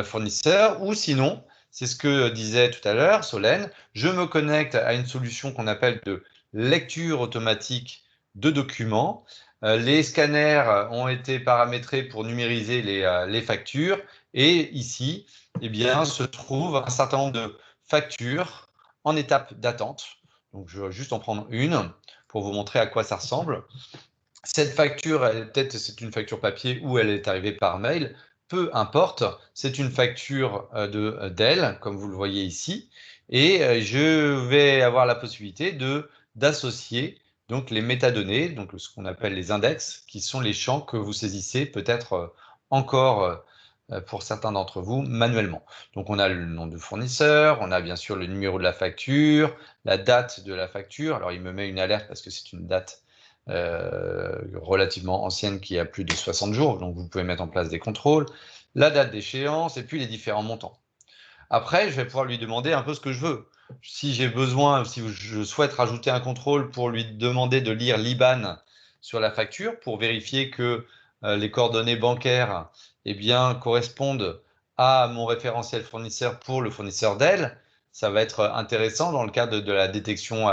Speaker 1: fournisseur, ou sinon, c'est ce que disait tout à l'heure Solène, je me connecte à une solution qu'on appelle de lecture automatique de documents. Les scanners ont été paramétrés pour numériser les factures, et ici, eh bien, se trouve un certain nombre de factures en étape d'attente. Donc, je vais juste en prendre une pour vous montrer à quoi ça ressemble. Cette facture, peut-être c'est une facture papier ou elle est arrivée par mail, peu importe, c'est une facture de Dell, comme vous le voyez ici, et je vais avoir la possibilité d'associer donc les métadonnées, donc ce qu'on appelle les index, qui sont les champs que vous saisissez peut-être encore pour certains d'entre vous manuellement. Donc on a le nom du fournisseur, on a bien sûr le numéro de la facture, la date de la facture. Alors il me met une alerte parce que c'est une date relativement ancienne qui a plus de 60 jours, donc vous pouvez mettre en place des contrôles, la date d'échéance et puis les différents montants. Après, je vais pouvoir lui demander un peu ce que je veux. Si j'ai besoin, si je souhaite rajouter un contrôle pour lui demander de lire l'IBAN sur la facture pour vérifier que les coordonnées bancaires eh bien, correspondent à mon référentiel fournisseur pour le fournisseur Dell, ça va être intéressant dans le cadre de la détection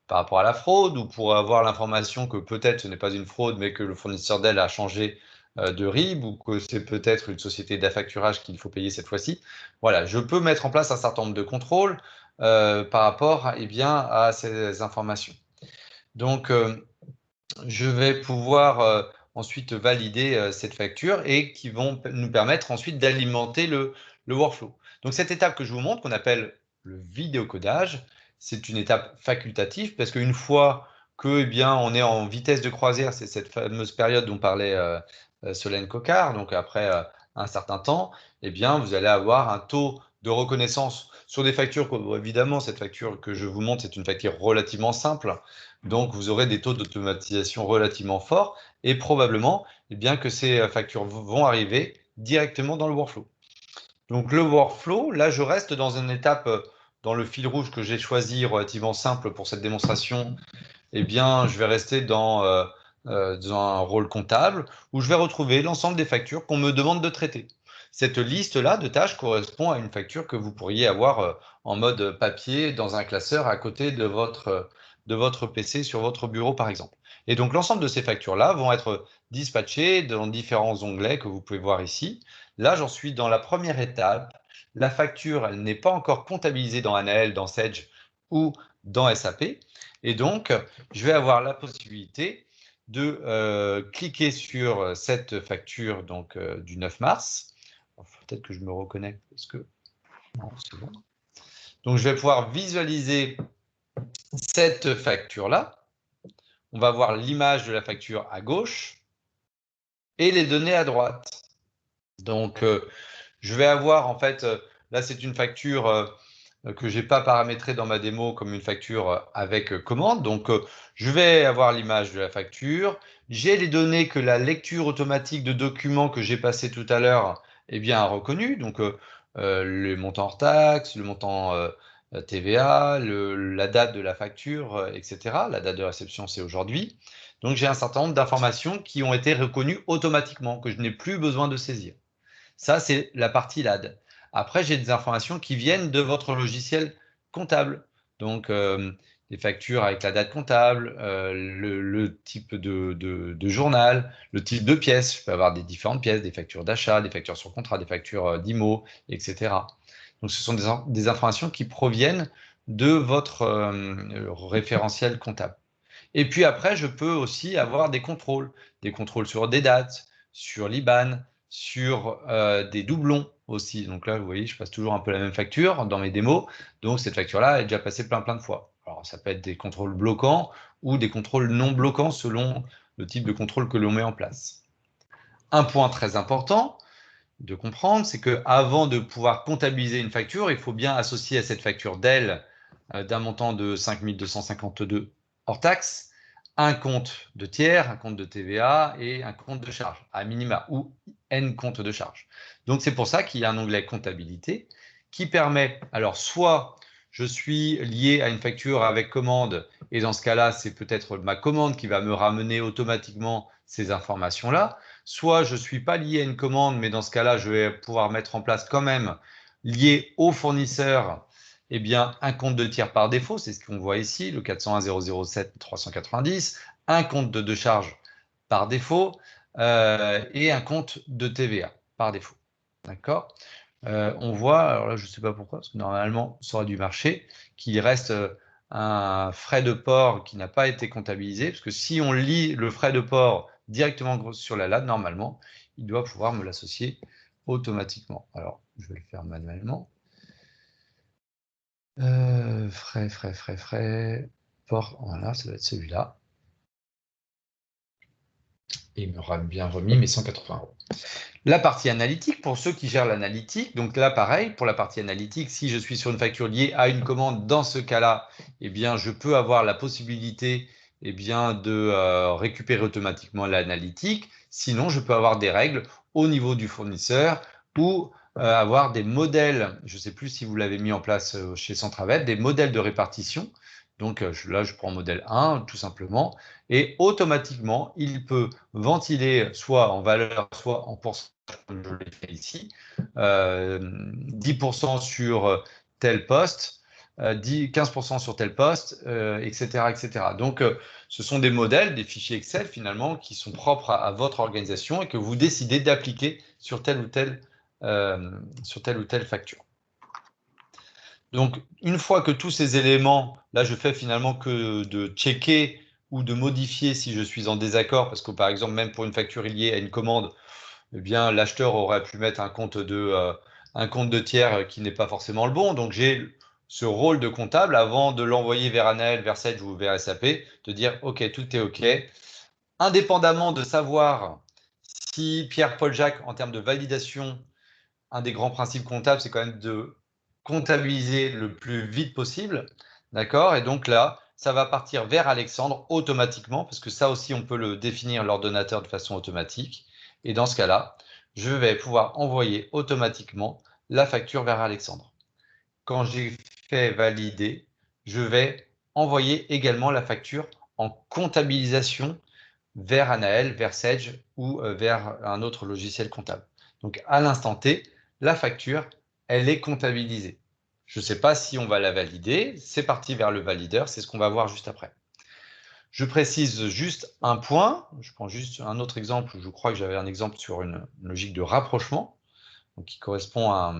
Speaker 1: par rapport à la fraude ou pour avoir l'information que peut-être ce n'est pas une fraude, mais que le fournisseur Dell a changé de RIB ou que c'est peut-être une société d'affacturage qu'il faut payer cette fois-ci. Voilà, je peux mettre en place un certain nombre de contrôles par rapport eh bien, à ces informations. Donc, je vais pouvoir ensuite valider cette facture et qui vont nous permettre ensuite d'alimenter le workflow. Donc, cette étape que je vous montre, qu'on appelle le vidéocodage, c'est une étape facultative parce qu'une fois que, eh bien, on est en vitesse de croisière, c'est cette fameuse période dont parlait Solène Cocard, donc après un certain temps, eh bien, vous allez avoir un taux de reconnaissance sur des factures. Évidemment, cette facture que je vous montre, c'est une facture relativement simple. Donc, vous aurez des taux d'automatisation relativement forts et probablement eh bien, que ces factures vont arriver directement dans le workflow. Donc, le workflow, là, je reste dans une étape, dans le fil rouge que j'ai choisi relativement simple pour cette démonstration. Eh bien, je vais rester dans un rôle comptable où je vais retrouver l'ensemble des factures qu'on me demande de traiter. Cette liste-là de tâches correspond à une facture que vous pourriez avoir en mode papier dans un classeur à côté de votre PC sur votre bureau, par exemple. Et donc, l'ensemble de ces factures-là vont être dispatchées dans différents onglets que vous pouvez voir ici. Là, j'en suis dans la première étape. La facture, elle n'est pas encore comptabilisée dans Anael, dans Sage ou dans SAP. Et donc, je vais avoir la possibilité de cliquer sur cette facture donc, du 9 mars. Peut-être que je me reconnecte parce que non, c'est bon. Donc, je vais pouvoir visualiser cette facture-là. On va voir l'image de la facture à gauche et les données à droite. Donc, je vais avoir en fait, là, c'est une facture que je n'ai pas paramétrée dans ma démo comme une facture avec commande. Donc, je vais avoir l'image de la facture. J'ai les données que la lecture automatique de documents que j'ai passé tout à l'heure eh bien, a reconnu. Donc, le montant hors taxe, le montant TVA, la date de la facture, etc. La date de réception, c'est aujourd'hui. Donc, j'ai un certain nombre d'informations qui ont été reconnues automatiquement, que je n'ai plus besoin de saisir. Ça, c'est la partie LAD. Après, j'ai des informations qui viennent de votre logiciel comptable. Donc, les factures avec la date comptable, le type de journal, le type de pièce. Je peux avoir des différentes pièces, des factures d'achat, des factures sur contrat, des factures d'IMO, etc. Donc, ce sont des informations qui proviennent de votre référentiel comptable. Et puis après, je peux aussi avoir des contrôles sur des dates, sur l'IBAN, sur des doublons aussi. Donc là, vous voyez, je passe toujours un peu la même facture dans mes démos. Donc cette facture-là est déjà passée plein de fois. Alors ça peut être des contrôles bloquants ou des contrôles non bloquants selon le type de contrôle que l'on met en place. Un point très important de comprendre, c'est qu'avant de pouvoir comptabiliser une facture, il faut bien associer à cette facture d'elle d'un montant de 5 252 hors taxe, un compte de tiers, un compte de TVA et un compte de charge, à minima, ou N comptes de charge. Donc c'est pour ça qu'il y a un onglet comptabilité qui permet, alors soit je suis lié à une facture avec commande, et dans ce cas-là, c'est peut-être ma commande qui va me ramener automatiquement ces informations-là, soit je ne suis pas lié à une commande, mais dans ce cas-là, je vais pouvoir mettre en place quand même, lié au fournisseur, eh bien, un compte de tiers par défaut, c'est ce qu'on voit ici, le 401 007 390, un compte de charge par défaut et un compte de TVA par défaut. D'accord? On voit, alors là, je ne sais pas pourquoi, parce que normalement, ça aurait dû marcher, qu'il reste un frais de port qui n'a pas été comptabilisé, parce que si on lit le frais de port directement sur la LAD, normalement, il doit pouvoir me l'associer automatiquement. Alors, je vais le faire manuellement. Frais, port, voilà, ça doit être celui-là. Et il m'aura bien remis mes 180 €. La partie analytique, pour ceux qui gèrent l'analytique, donc là, pareil, pour la partie analytique, si je suis sur une facture liée à une commande, dans ce cas-là, eh bien, je peux avoir la possibilité eh bien, de récupérer automatiquement l'analytique. Sinon, je peux avoir des règles au niveau du fournisseur ou avoir des modèles, je ne sais plus si vous l'avez mis en place chez Centravet, des modèles de répartition. Donc là, je prends modèle 1, tout simplement, et automatiquement, il peut ventiler soit en valeur, soit en pourcentage, comme je l'ai fait ici, 10% sur tel poste, 15% sur tel poste, etc., etc. Donc, ce sont des modèles, des fichiers Excel finalement, qui sont propres à votre organisation et que vous décidez d'appliquer sur telle ou telle facture. Donc, une fois que tous ces éléments, là, je fais finalement que de checker ou de modifier si je suis en désaccord, parce que par exemple, même pour une facture liée à une commande, eh bien, l'acheteur aurait pu mettre un compte de tiers qui n'est pas forcément le bon. Donc, j'ai ce rôle de comptable avant de l'envoyer vers Anaël, vers Sage ou vers SAP, de dire OK, tout est OK. Indépendamment de savoir si Pierre-Paul Jacques, en termes de validation, un des grands principes comptables, c'est quand même de comptabiliser le plus vite possible. D'accord? Et donc là, ça va partir vers Alexandre automatiquement, parce que ça aussi, on peut le définir l'ordonnateur de façon automatique. Et dans ce cas-là, je vais pouvoir envoyer automatiquement la facture vers Alexandre. Quand j'ai fait valider, je vais envoyer également la facture en comptabilisation vers Anaël, vers Sage ou vers un autre logiciel comptable. Donc, à l'instant T, la facture, elle est comptabilisée. Je ne sais pas si on va la valider. C'est parti vers le valideur. C'est ce qu'on va voir juste après. Je précise juste un point. Je prends juste un autre exemple. Je crois que j'avais un exemple sur une logique de rapprochement, donc qui correspond à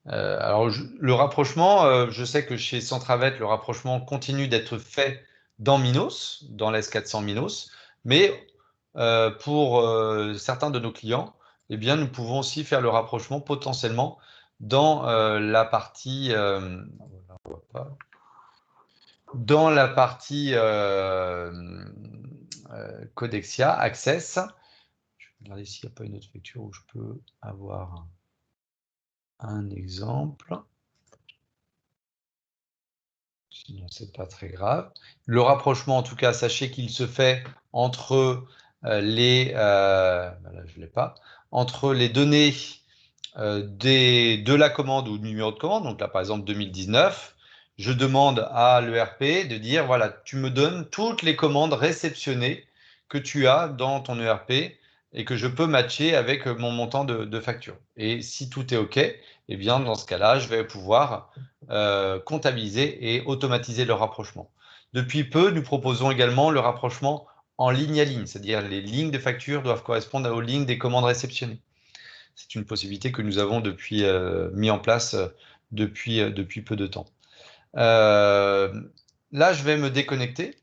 Speaker 1: alors, le rapprochement, je sais que chez Centravet, le rapprochement continue d'être fait dans Minos, dans l'S400 Minos, mais pour certains de nos clients, eh bien, nous pouvons aussi faire le rapprochement potentiellement dans la partie, Codexia Access. Je vais regarder s'il n'y a pas une autre facture où je peux avoir un exemple. Sinon, c'est pas très grave. Le rapprochement, en tout cas, sachez qu'il se fait entre je l'ai pas, entre les données de la commande ou du numéro de commande. Donc là, par exemple, 2019, je demande à l'ERP de dire, voilà, tu me donnes toutes les commandes réceptionnées que tu as dans ton ERP et que je peux matcher avec mon montant de facture. Et si tout est OK, eh bien, dans ce cas-là, je vais pouvoir comptabiliser et automatiser le rapprochement. Depuis peu, nous proposons également le rapprochement en ligne à ligne, c'est-à-dire les lignes de facture doivent correspondre aux lignes des commandes réceptionnées. C'est une possibilité que nous avons mis en place depuis peu de temps. Là, je vais me déconnecter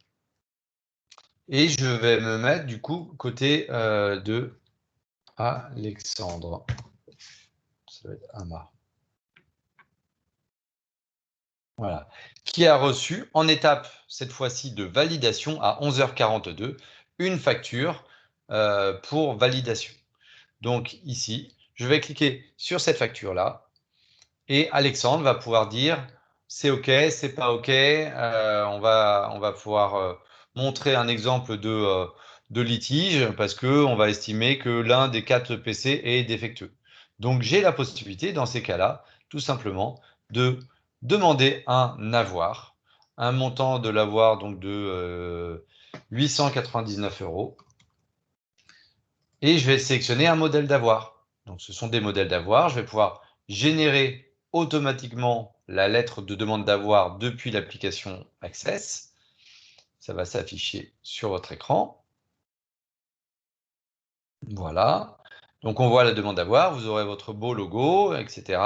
Speaker 1: et je vais me mettre du coup côté de Alexandre. Ça va être Ama. Voilà. Qui a reçu en étape, cette fois-ci, de validation à 11h42, une facture pour validation. Donc ici, je vais cliquer sur cette facture-là et Alexandre va pouvoir dire c'est OK, c'est pas OK. On va pouvoir montrer un exemple de litige parce qu'on va estimer que l'un des 4 PC est défectueux. Donc j'ai la possibilité, dans ces cas-là, tout simplement, de demander un avoir, un montant de l'avoir donc de 899 €. Et je vais sélectionner un modèle d'avoir. Donc, ce sont des modèles d'avoir. Je vais pouvoir générer automatiquement la lettre de demande d'avoir depuis l'application Access. Ça va s'afficher sur votre écran. Voilà. Donc, on voit la demande d'avoir. Vous aurez votre beau logo, etc.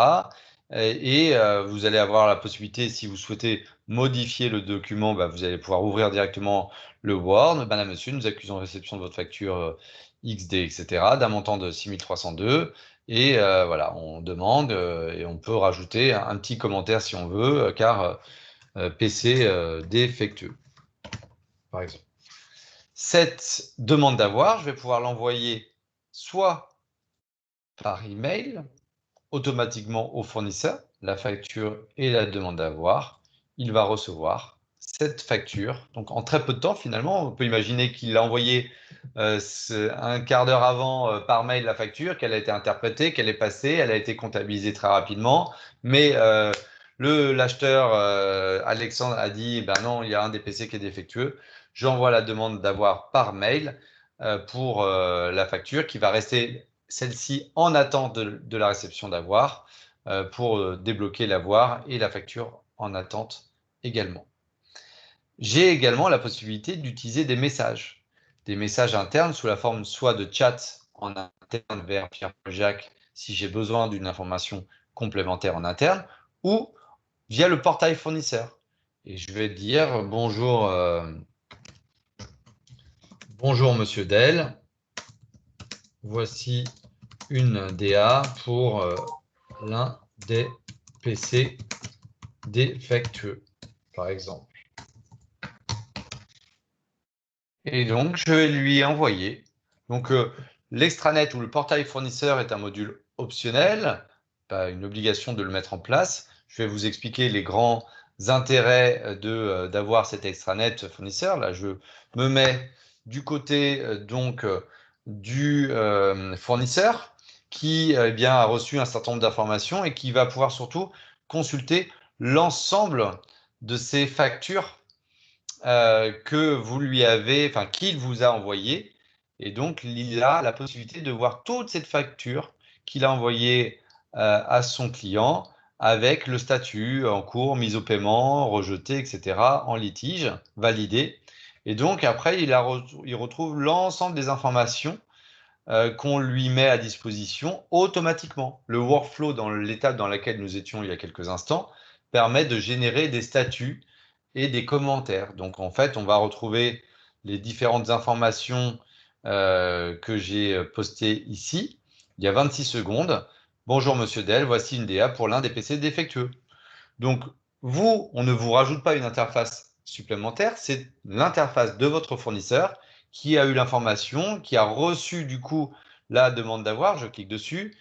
Speaker 1: Et vous allez avoir la possibilité, si vous souhaitez modifier le document, vous allez pouvoir ouvrir directement le Word. Madame, monsieur, nous accusons de réception de votre facture XD, etc., d'un montant de 6302. Et voilà, on demande et on peut rajouter un petit commentaire si on veut, car PC défectueux, par exemple. Cette demande d'avoir, je vais pouvoir l'envoyer soit par email, automatiquement au fournisseur, la facture et la demande d'avoir. Il va recevoir cette facture. Donc, en très peu de temps, finalement, on peut imaginer qu'il l'a envoyé un quart d'heure avant par mail la facture, qu'elle a été interprétée, qu'elle est passée, elle a été comptabilisée très rapidement. Mais l'acheteur Alexandre a dit, ben non, il y a un des PC qui est défectueux. J'envoie la demande d'avoir par mail pour la facture qui va rester celle-ci en attente de la réception d'avoir pour débloquer l'avoir et la facture en attente également. J'ai également la possibilité d'utiliser des messages internes sous la forme soit de chat en interne vers Pierre-Paul Jacques si j'ai besoin d'une information complémentaire en interne, ou via le portail fournisseur. Et je vais dire bonjour, bonjour Monsieur Del, voici une DA pour l'un des PC défectueux, par exemple. Et donc, je vais lui envoyer. Donc, l'extranet ou le portail fournisseur est un module optionnel, pas une obligation de le mettre en place. Je vais vous expliquer les grands intérêts d'avoir cet extranet fournisseur. Là, je me mets du côté du fournisseur qui bien, a reçu un certain nombre d'informations et qui va pouvoir surtout consulter l'ensemble de ces factures que vous lui avez, enfin qu'il vous a envoyé. Et donc, il a la possibilité de voir toute cette facture qu'il a envoyée à son client avec le statut en cours, mise au paiement, rejeté, etc., en litige, validé. Et donc, après, il retrouve l'ensemble des informations qu'on lui met à disposition automatiquement. Le workflow dans l'étape dans laquelle nous étions il y a quelques instants permet de générer des statuts et des commentaires. Donc en fait, on va retrouver les différentes informations que j'ai postées ici, il y a 26 secondes. Bonjour Monsieur Del, voici une DA pour l'un des PC défectueux. Donc vous, on ne vous rajoute pas une interface supplémentaire, c'est l'interface de votre fournisseur qui a eu l'information, qui a reçu du coup la demande d'avoir. Je clique dessus,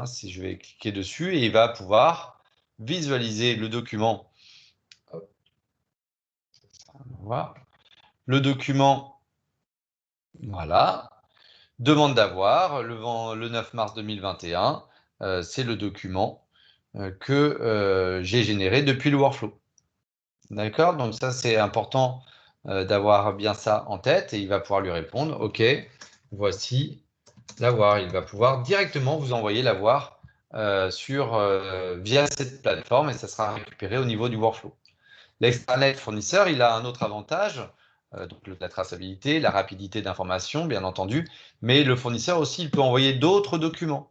Speaker 1: si je vais cliquer dessus, et il va pouvoir visualiser le document. Voilà. Le document, voilà. Demande d'avoir, le 9 mars 2021, c'est le document que j'ai généré depuis le workflow. D'accord? Donc ça, c'est important d'avoir bien ça en tête et il va pouvoir lui répondre, OK, voici l'avoir. Il va pouvoir directement vous envoyer l'avoir via cette plateforme et ça sera récupéré au niveau du workflow. L'extranet fournisseur, il a un autre avantage, donc la traçabilité, la rapidité d'information, bien entendu, mais le fournisseur aussi, il peut envoyer d'autres documents.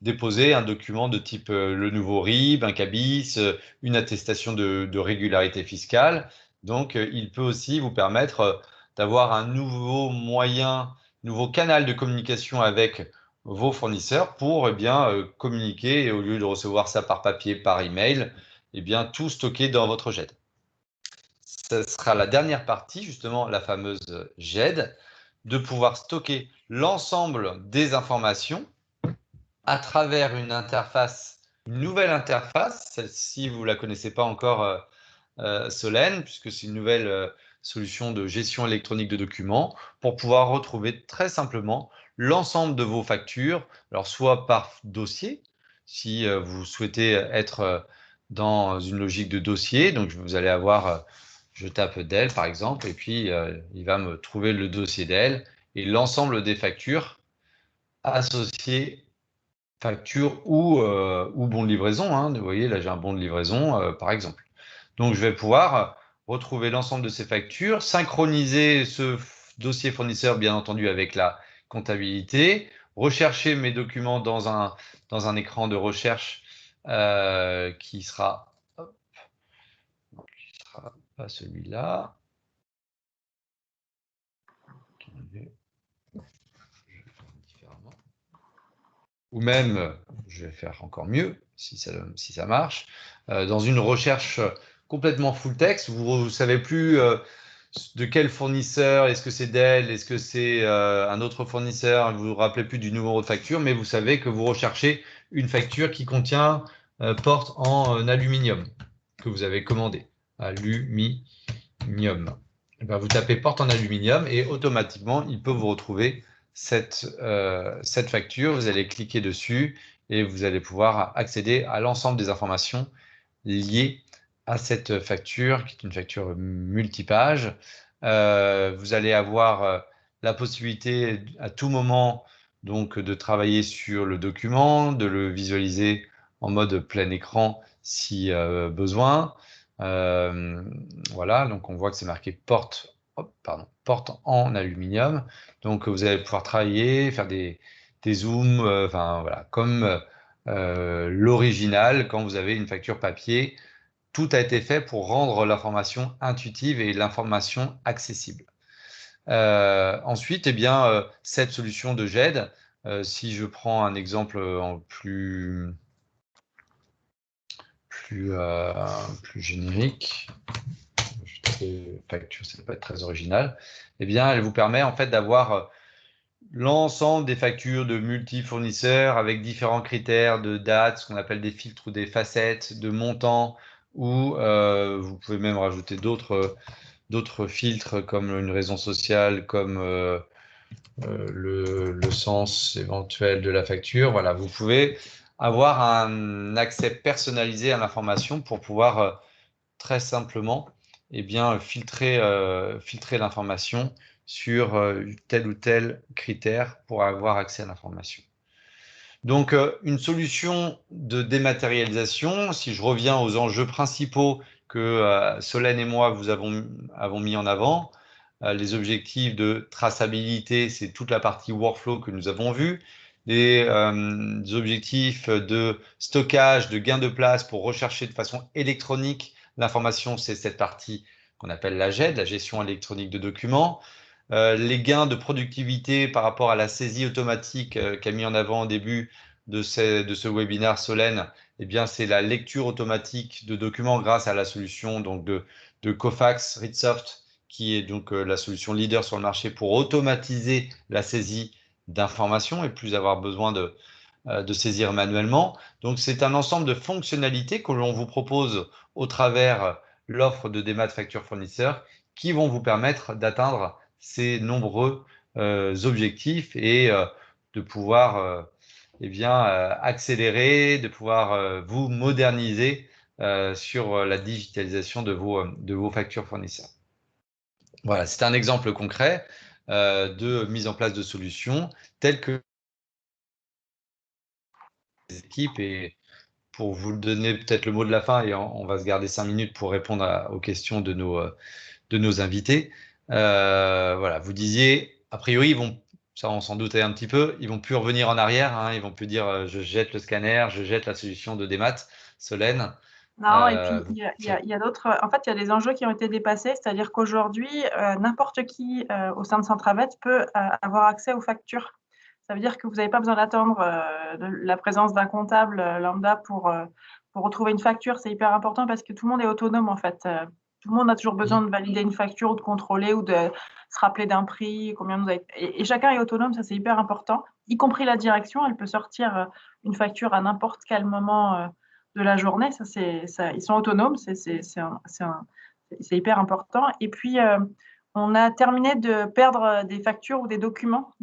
Speaker 1: Déposer un document de type le nouveau RIB, un CABIS, une attestation de régularité fiscale. Donc, il peut aussi vous permettre d'avoir un nouveau moyen, nouveau canal de communication avec vos fournisseurs pour communiquer, et au lieu de recevoir ça par papier, par email, tout stocker dans votre GED. Ce sera la dernière partie, justement la fameuse GED, de pouvoir stocker l'ensemble des informations à travers une interface, une nouvelle interface. Celle-ci, vous ne la connaissez pas encore, Solène, puisque c'est une nouvelle solution de gestion électronique de documents, pour pouvoir retrouver très simplement l'ensemble de vos factures, alors soit par dossier, si vous souhaitez être dans une logique de dossier, donc vous allez avoir, je tape Dell par exemple, et puis il va me trouver le dossier Dell et l'ensemble des factures associées, factures ou bon de livraison, hein. Vous voyez, là j'ai un bon de livraison par exemple. Donc, je vais pouvoir retrouver l'ensemble de ces factures, synchroniser ce dossier fournisseur, bien entendu, avec la comptabilité, rechercher mes documents dans un écran de recherche qui sera, pas celui-là. Ou même, je vais faire encore mieux, si ça marche, dans une recherche complètement full text, vous ne savez plus de quel fournisseur, est-ce que c'est Dell, est-ce que c'est un autre fournisseur, vous ne vous rappelez plus du numéro de facture, mais vous savez que vous recherchez une facture qui contient porte en aluminium que vous avez commandé. Aluminium. Vous tapez porte en aluminium et automatiquement, il peut vous retrouver cette facture. Vous allez cliquer dessus et vous allez pouvoir accéder à l'ensemble des informations liées à cette facture, qui est une facture multipage. Vous allez avoir la possibilité à tout moment donc de travailler sur le document, de le visualiser en mode plein écran si besoin. Voilà, donc on voit que c'est marqué porte en aluminium. Donc vous allez pouvoir travailler, faire des zooms, voilà, comme l'original quand vous avez une facture papier. Tout a été fait pour rendre l'information intuitive et l'information accessible. Ensuite, cette solution de GED, si je prends un exemple en plus générique, facture, ça peut être très original, elle vous permet en fait d'avoir l'ensemble des factures de multi-fournisseurs avec différents critères de date, ce qu'on appelle des filtres ou des facettes, de montant, ou vous pouvez même rajouter d'autres filtres comme une raison sociale, comme le sens éventuel de la facture. Voilà, vous pouvez avoir un accès personnalisé à l'information pour pouvoir très simplement filtrer l'information sur tel ou tel critère pour avoir accès à l'information. Donc, une solution de dématérialisation, si je reviens aux enjeux principaux que Solène et moi vous avons mis en avant, les objectifs de traçabilité, c'est toute la partie workflow que nous avons vue, des objectifs de stockage, de gain de place pour rechercher de façon électronique l'information, c'est cette partie qu'on appelle la GED, la gestion électronique de documents. Les gains de productivité par rapport à la saisie automatique qu'a mis en avant au début de ce webinaire Solène, c'est la lecture automatique de documents grâce à la solution donc, de Cofax Readsoft, qui est donc la solution leader sur le marché pour automatiser la saisie d'informations et plus avoir besoin de saisir manuellement. Donc, c'est un ensemble de fonctionnalités que l'on vous propose au travers l'offre de Démat Facture Fournisseur qui vont vous permettre d'atteindre ces nombreux objectifs et de pouvoir accélérer, de pouvoir vous moderniser sur la digitalisation de vos factures fournisseurs. Voilà, c'est un exemple concret de mise en place de solutions telles que les équipes. Et pour vous donner peut-être le mot de la fin, et on va se garder 5 minutes pour répondre aux questions de nos invités. Voilà, vous disiez, a priori, ça on s'en doutait un petit peu, ils vont plus revenir en arrière, hein, ils vont plus dire je jette le scanner, je jette la solution de Démat, Solène.
Speaker 2: Non, et puis il y a d'autres. En fait, il y a des enjeux qui ont été dépassés, c'est-à-dire qu'aujourd'hui, n'importe qui au sein de Centravet peut avoir accès aux factures. Ça veut dire que vous n'avez pas besoin d'attendre la présence d'un comptable lambda pour retrouver une facture. C'est hyper important parce que tout le monde est autonome en fait. Tout le monde a toujours besoin de valider une facture ou de contrôler ou de se rappeler d'un prix, combien vous avez. Et chacun est autonome, ça c'est hyper important, y compris la direction. Elle peut sortir une facture à n'importe quel moment de la journée. Ils sont autonomes, c'est hyper important. Et puis, on a terminé de perdre des factures ou des documents.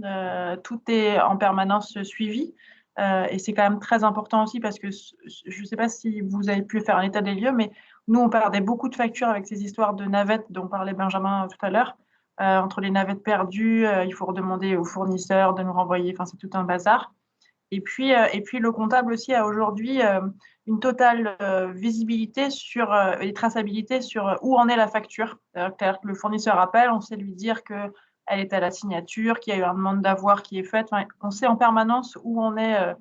Speaker 2: Tout est en permanence suivi. Et c'est quand même très important aussi parce que je ne sais pas si vous avez pu faire un état des lieux, mais nous, on perdait beaucoup de factures avec ces histoires de navettes dont parlait Benjamin tout à l'heure. Entre les navettes perdues, il faut redemander aux fournisseurs de nous renvoyer. Enfin, c'est tout un bazar. Et puis le comptable aussi a aujourd'hui une totale visibilité sur et traçabilité sur où en est la facture. C'est-à-dire que le fournisseur appelle, on sait lui dire qu'elle est à la signature, qu'il y a eu une demande d'avoir qui est faite. Enfin, on sait en permanence où en est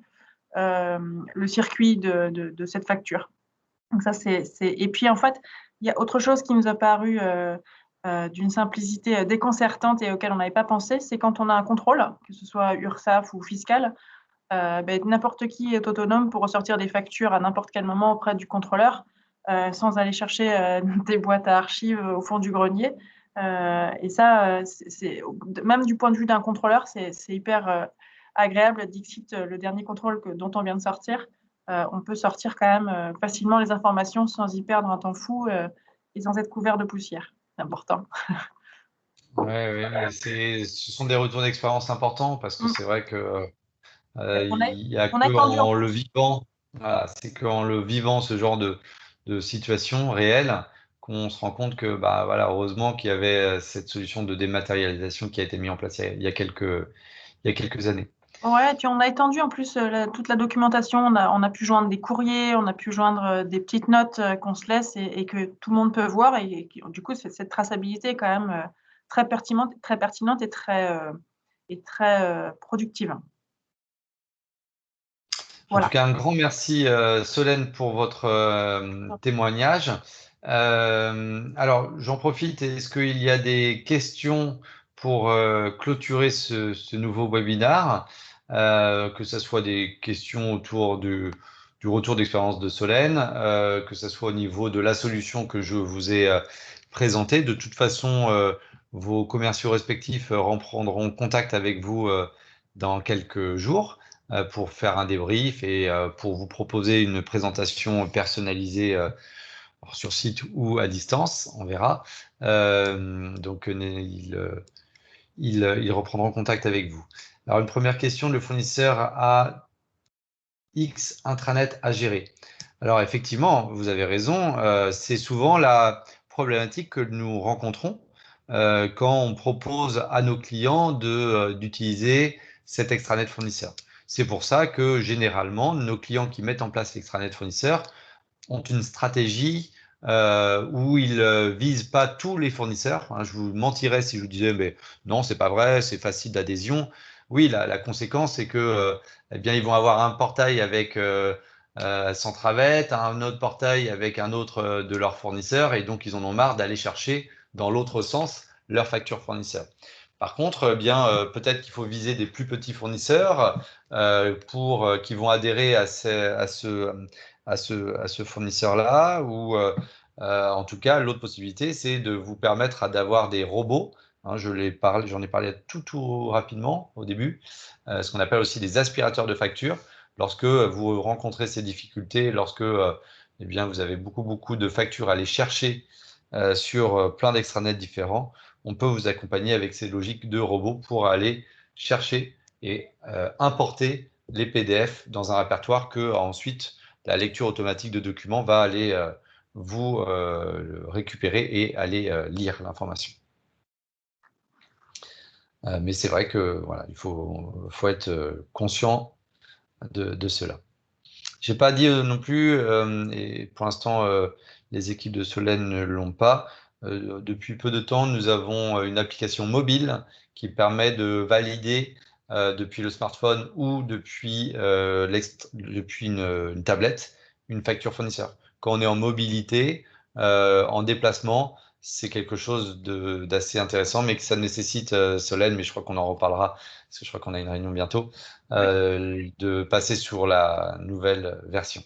Speaker 2: le circuit de cette facture. Donc ça, Et puis en fait, il y a autre chose qui nous a paru d'une simplicité déconcertante et auquel on n'avait pas pensé, c'est quand on a un contrôle, que ce soit URSSAF ou fiscal, n'importe qui est autonome pour ressortir des factures à n'importe quel moment auprès du contrôleur, sans aller chercher des boîtes à archives au fond du grenier. Et ça, même du point de vue d'un contrôleur, c'est hyper agréable. Dixit, le dernier contrôle dont on vient de sortir, on peut sortir quand même facilement les informations sans y perdre un temps fou et sans être couvert de poussière. C'est important.
Speaker 1: Ouais, ce sont des retours d'expérience importants parce que c'est vrai que il y a
Speaker 2: On a
Speaker 1: que
Speaker 2: étendu en
Speaker 1: en le
Speaker 2: plus.
Speaker 1: vivant, voilà, c'est qu'en le vivant ce genre de situation réelle qu'on se rend compte que bah voilà, heureusement qu'il y avait cette solution de dématérialisation qui a été mise en place il y a quelques années.
Speaker 2: Ouais, puis on a étendu en plus toute la documentation. On a pu joindre des courriers, on a pu joindre des petites notes qu'on se laisse et que tout le monde peut voir. Du coup, cette traçabilité est quand même très pertinente et très productive.
Speaker 1: En tout
Speaker 2: Voilà.
Speaker 1: cas, un grand merci Solène pour votre témoignage. Alors, j'en profite. Est-ce qu'il y a des questions pour clôturer ce nouveau webinaire, que ce soit des questions autour du retour d'expérience de Solène, que ce soit au niveau de la solution que je vous ai présentée. De toute façon, vos commerciaux respectifs reprendront contact avec vous dans quelques jours pour faire un débrief et pour vous proposer une présentation personnalisée sur site ou à distance, on verra. Donc, ils reprendront contact avec vous. Alors, une première question, le fournisseur a X intranet à gérer. Alors, effectivement, vous avez raison, c'est souvent la problématique que nous rencontrons quand on propose à nos clients d'utiliser cet extranet fournisseur. C'est pour ça que généralement, nos clients qui mettent en place l'extranet fournisseur ont une stratégie où ils visent pas tous les fournisseurs. Hein. Je vous mentirais si je vous disais, mais non, c'est pas vrai, c'est facile d'adhésion. Oui, la conséquence, c'est que, eh bien, ils vont avoir un portail avec Centravet, un autre portail avec un autre de leurs fournisseurs, et donc ils en ont marre d'aller chercher dans l'autre sens leur facture fournisseur. Par contre, peut-être qu'il faut viser des plus petits fournisseurs qui vont adhérer à ce fournisseur-là, ou en tout cas, l'autre possibilité, c'est de vous permettre d'avoir des robots. Hein, j'en ai parlé tout rapidement au début, ce qu'on appelle aussi des aspirateurs de factures. Lorsque vous rencontrez ces difficultés, lorsque eh bien, vous avez beaucoup de factures à aller chercher sur plein d'extranets différents, on peut vous accompagner avec ces logiques de robots pour aller chercher et importer les PDF dans un répertoire que ensuite la lecture automatique de documents va aller vous le récupérer et aller lire l'information. Mais c'est vrai que voilà, il faut être conscient de cela. Je n'ai pas dit non plus, et pour l'instant, les équipes de Solène ne l'ont pas. Depuis peu de temps, nous avons une application mobile qui permet de valider depuis le smartphone ou depuis une tablette une facture fournisseur. Quand on est en mobilité, en déplacement, c'est quelque chose d'assez intéressant, mais que ça nécessite, Solène, mais je crois qu'on en reparlera, parce que je crois qu'on a une réunion bientôt, de passer sur la nouvelle version.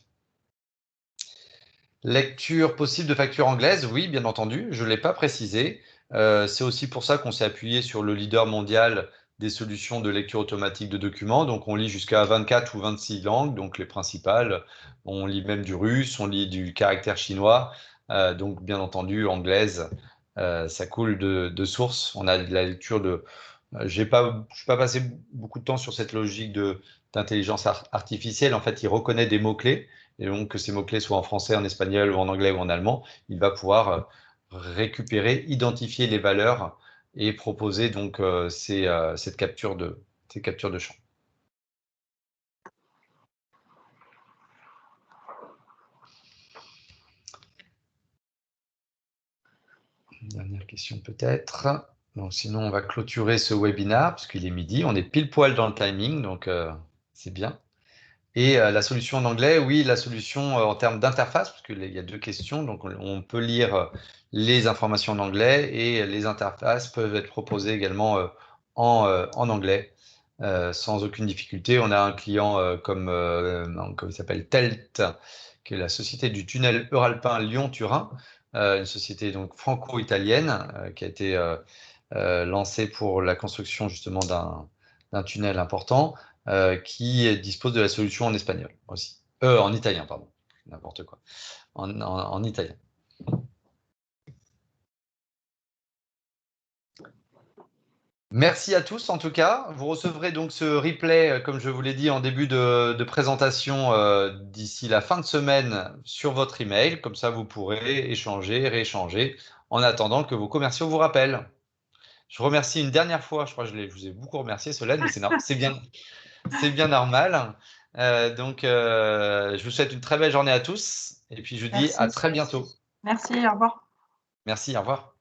Speaker 1: Lecture possible de factures anglaises, oui, bien entendu, je ne l'ai pas précisé. C'est aussi pour ça qu'on s'est appuyé sur le leader mondial des solutions de lecture automatique de documents. Donc, on lit jusqu'à 24 ou 26 langues, donc les principales. On lit même du russe, on lit du caractère chinois, donc bien entendu anglaise. Ça coule de source. On a de la lecture de. Je n'ai pas passé beaucoup de temps sur cette logique d'intelligence artificielle. En fait, il reconnaît des mots-clés. Et donc, que ces mots-clés soient en français, en espagnol, ou en anglais ou en allemand, il va pouvoir récupérer, identifier les valeurs et proposer donc cette capture ces captures de champ. Une dernière question peut-être. Donc, sinon, on va clôturer ce webinaire parce qu'il est midi. On est pile poil dans le timing, donc c'est bien. Et la solution en anglais, oui, la solution en termes d'interface, parce qu'il y a deux questions. Donc, on peut lire les informations en anglais et les interfaces peuvent être proposées également en anglais sans aucune difficulté. On a un client comme il s'appelle TELT, qui est la société du tunnel Euralpin Lyon-Turin, une société donc franco-italienne qui a été lancée pour la construction justement d'un tunnel important. Qui dispose de la solution en espagnol aussi. En italien, pardon. N'importe quoi. En italien. Merci à tous en tout cas. Vous recevrez donc ce replay, comme je vous l'ai dit en début de présentation, d'ici la fin de semaine sur votre email. Comme ça, vous pourrez échanger, rééchanger en attendant que vos commerciaux vous rappellent. Je remercie une dernière fois, je crois que je vous ai beaucoup remercié, Solène, mais c'est bien normal. Je vous souhaite une très belle journée à tous et puis je vous dis
Speaker 2: Merci.
Speaker 1: à très bientôt.
Speaker 2: Merci, au revoir.
Speaker 1: Merci, au revoir.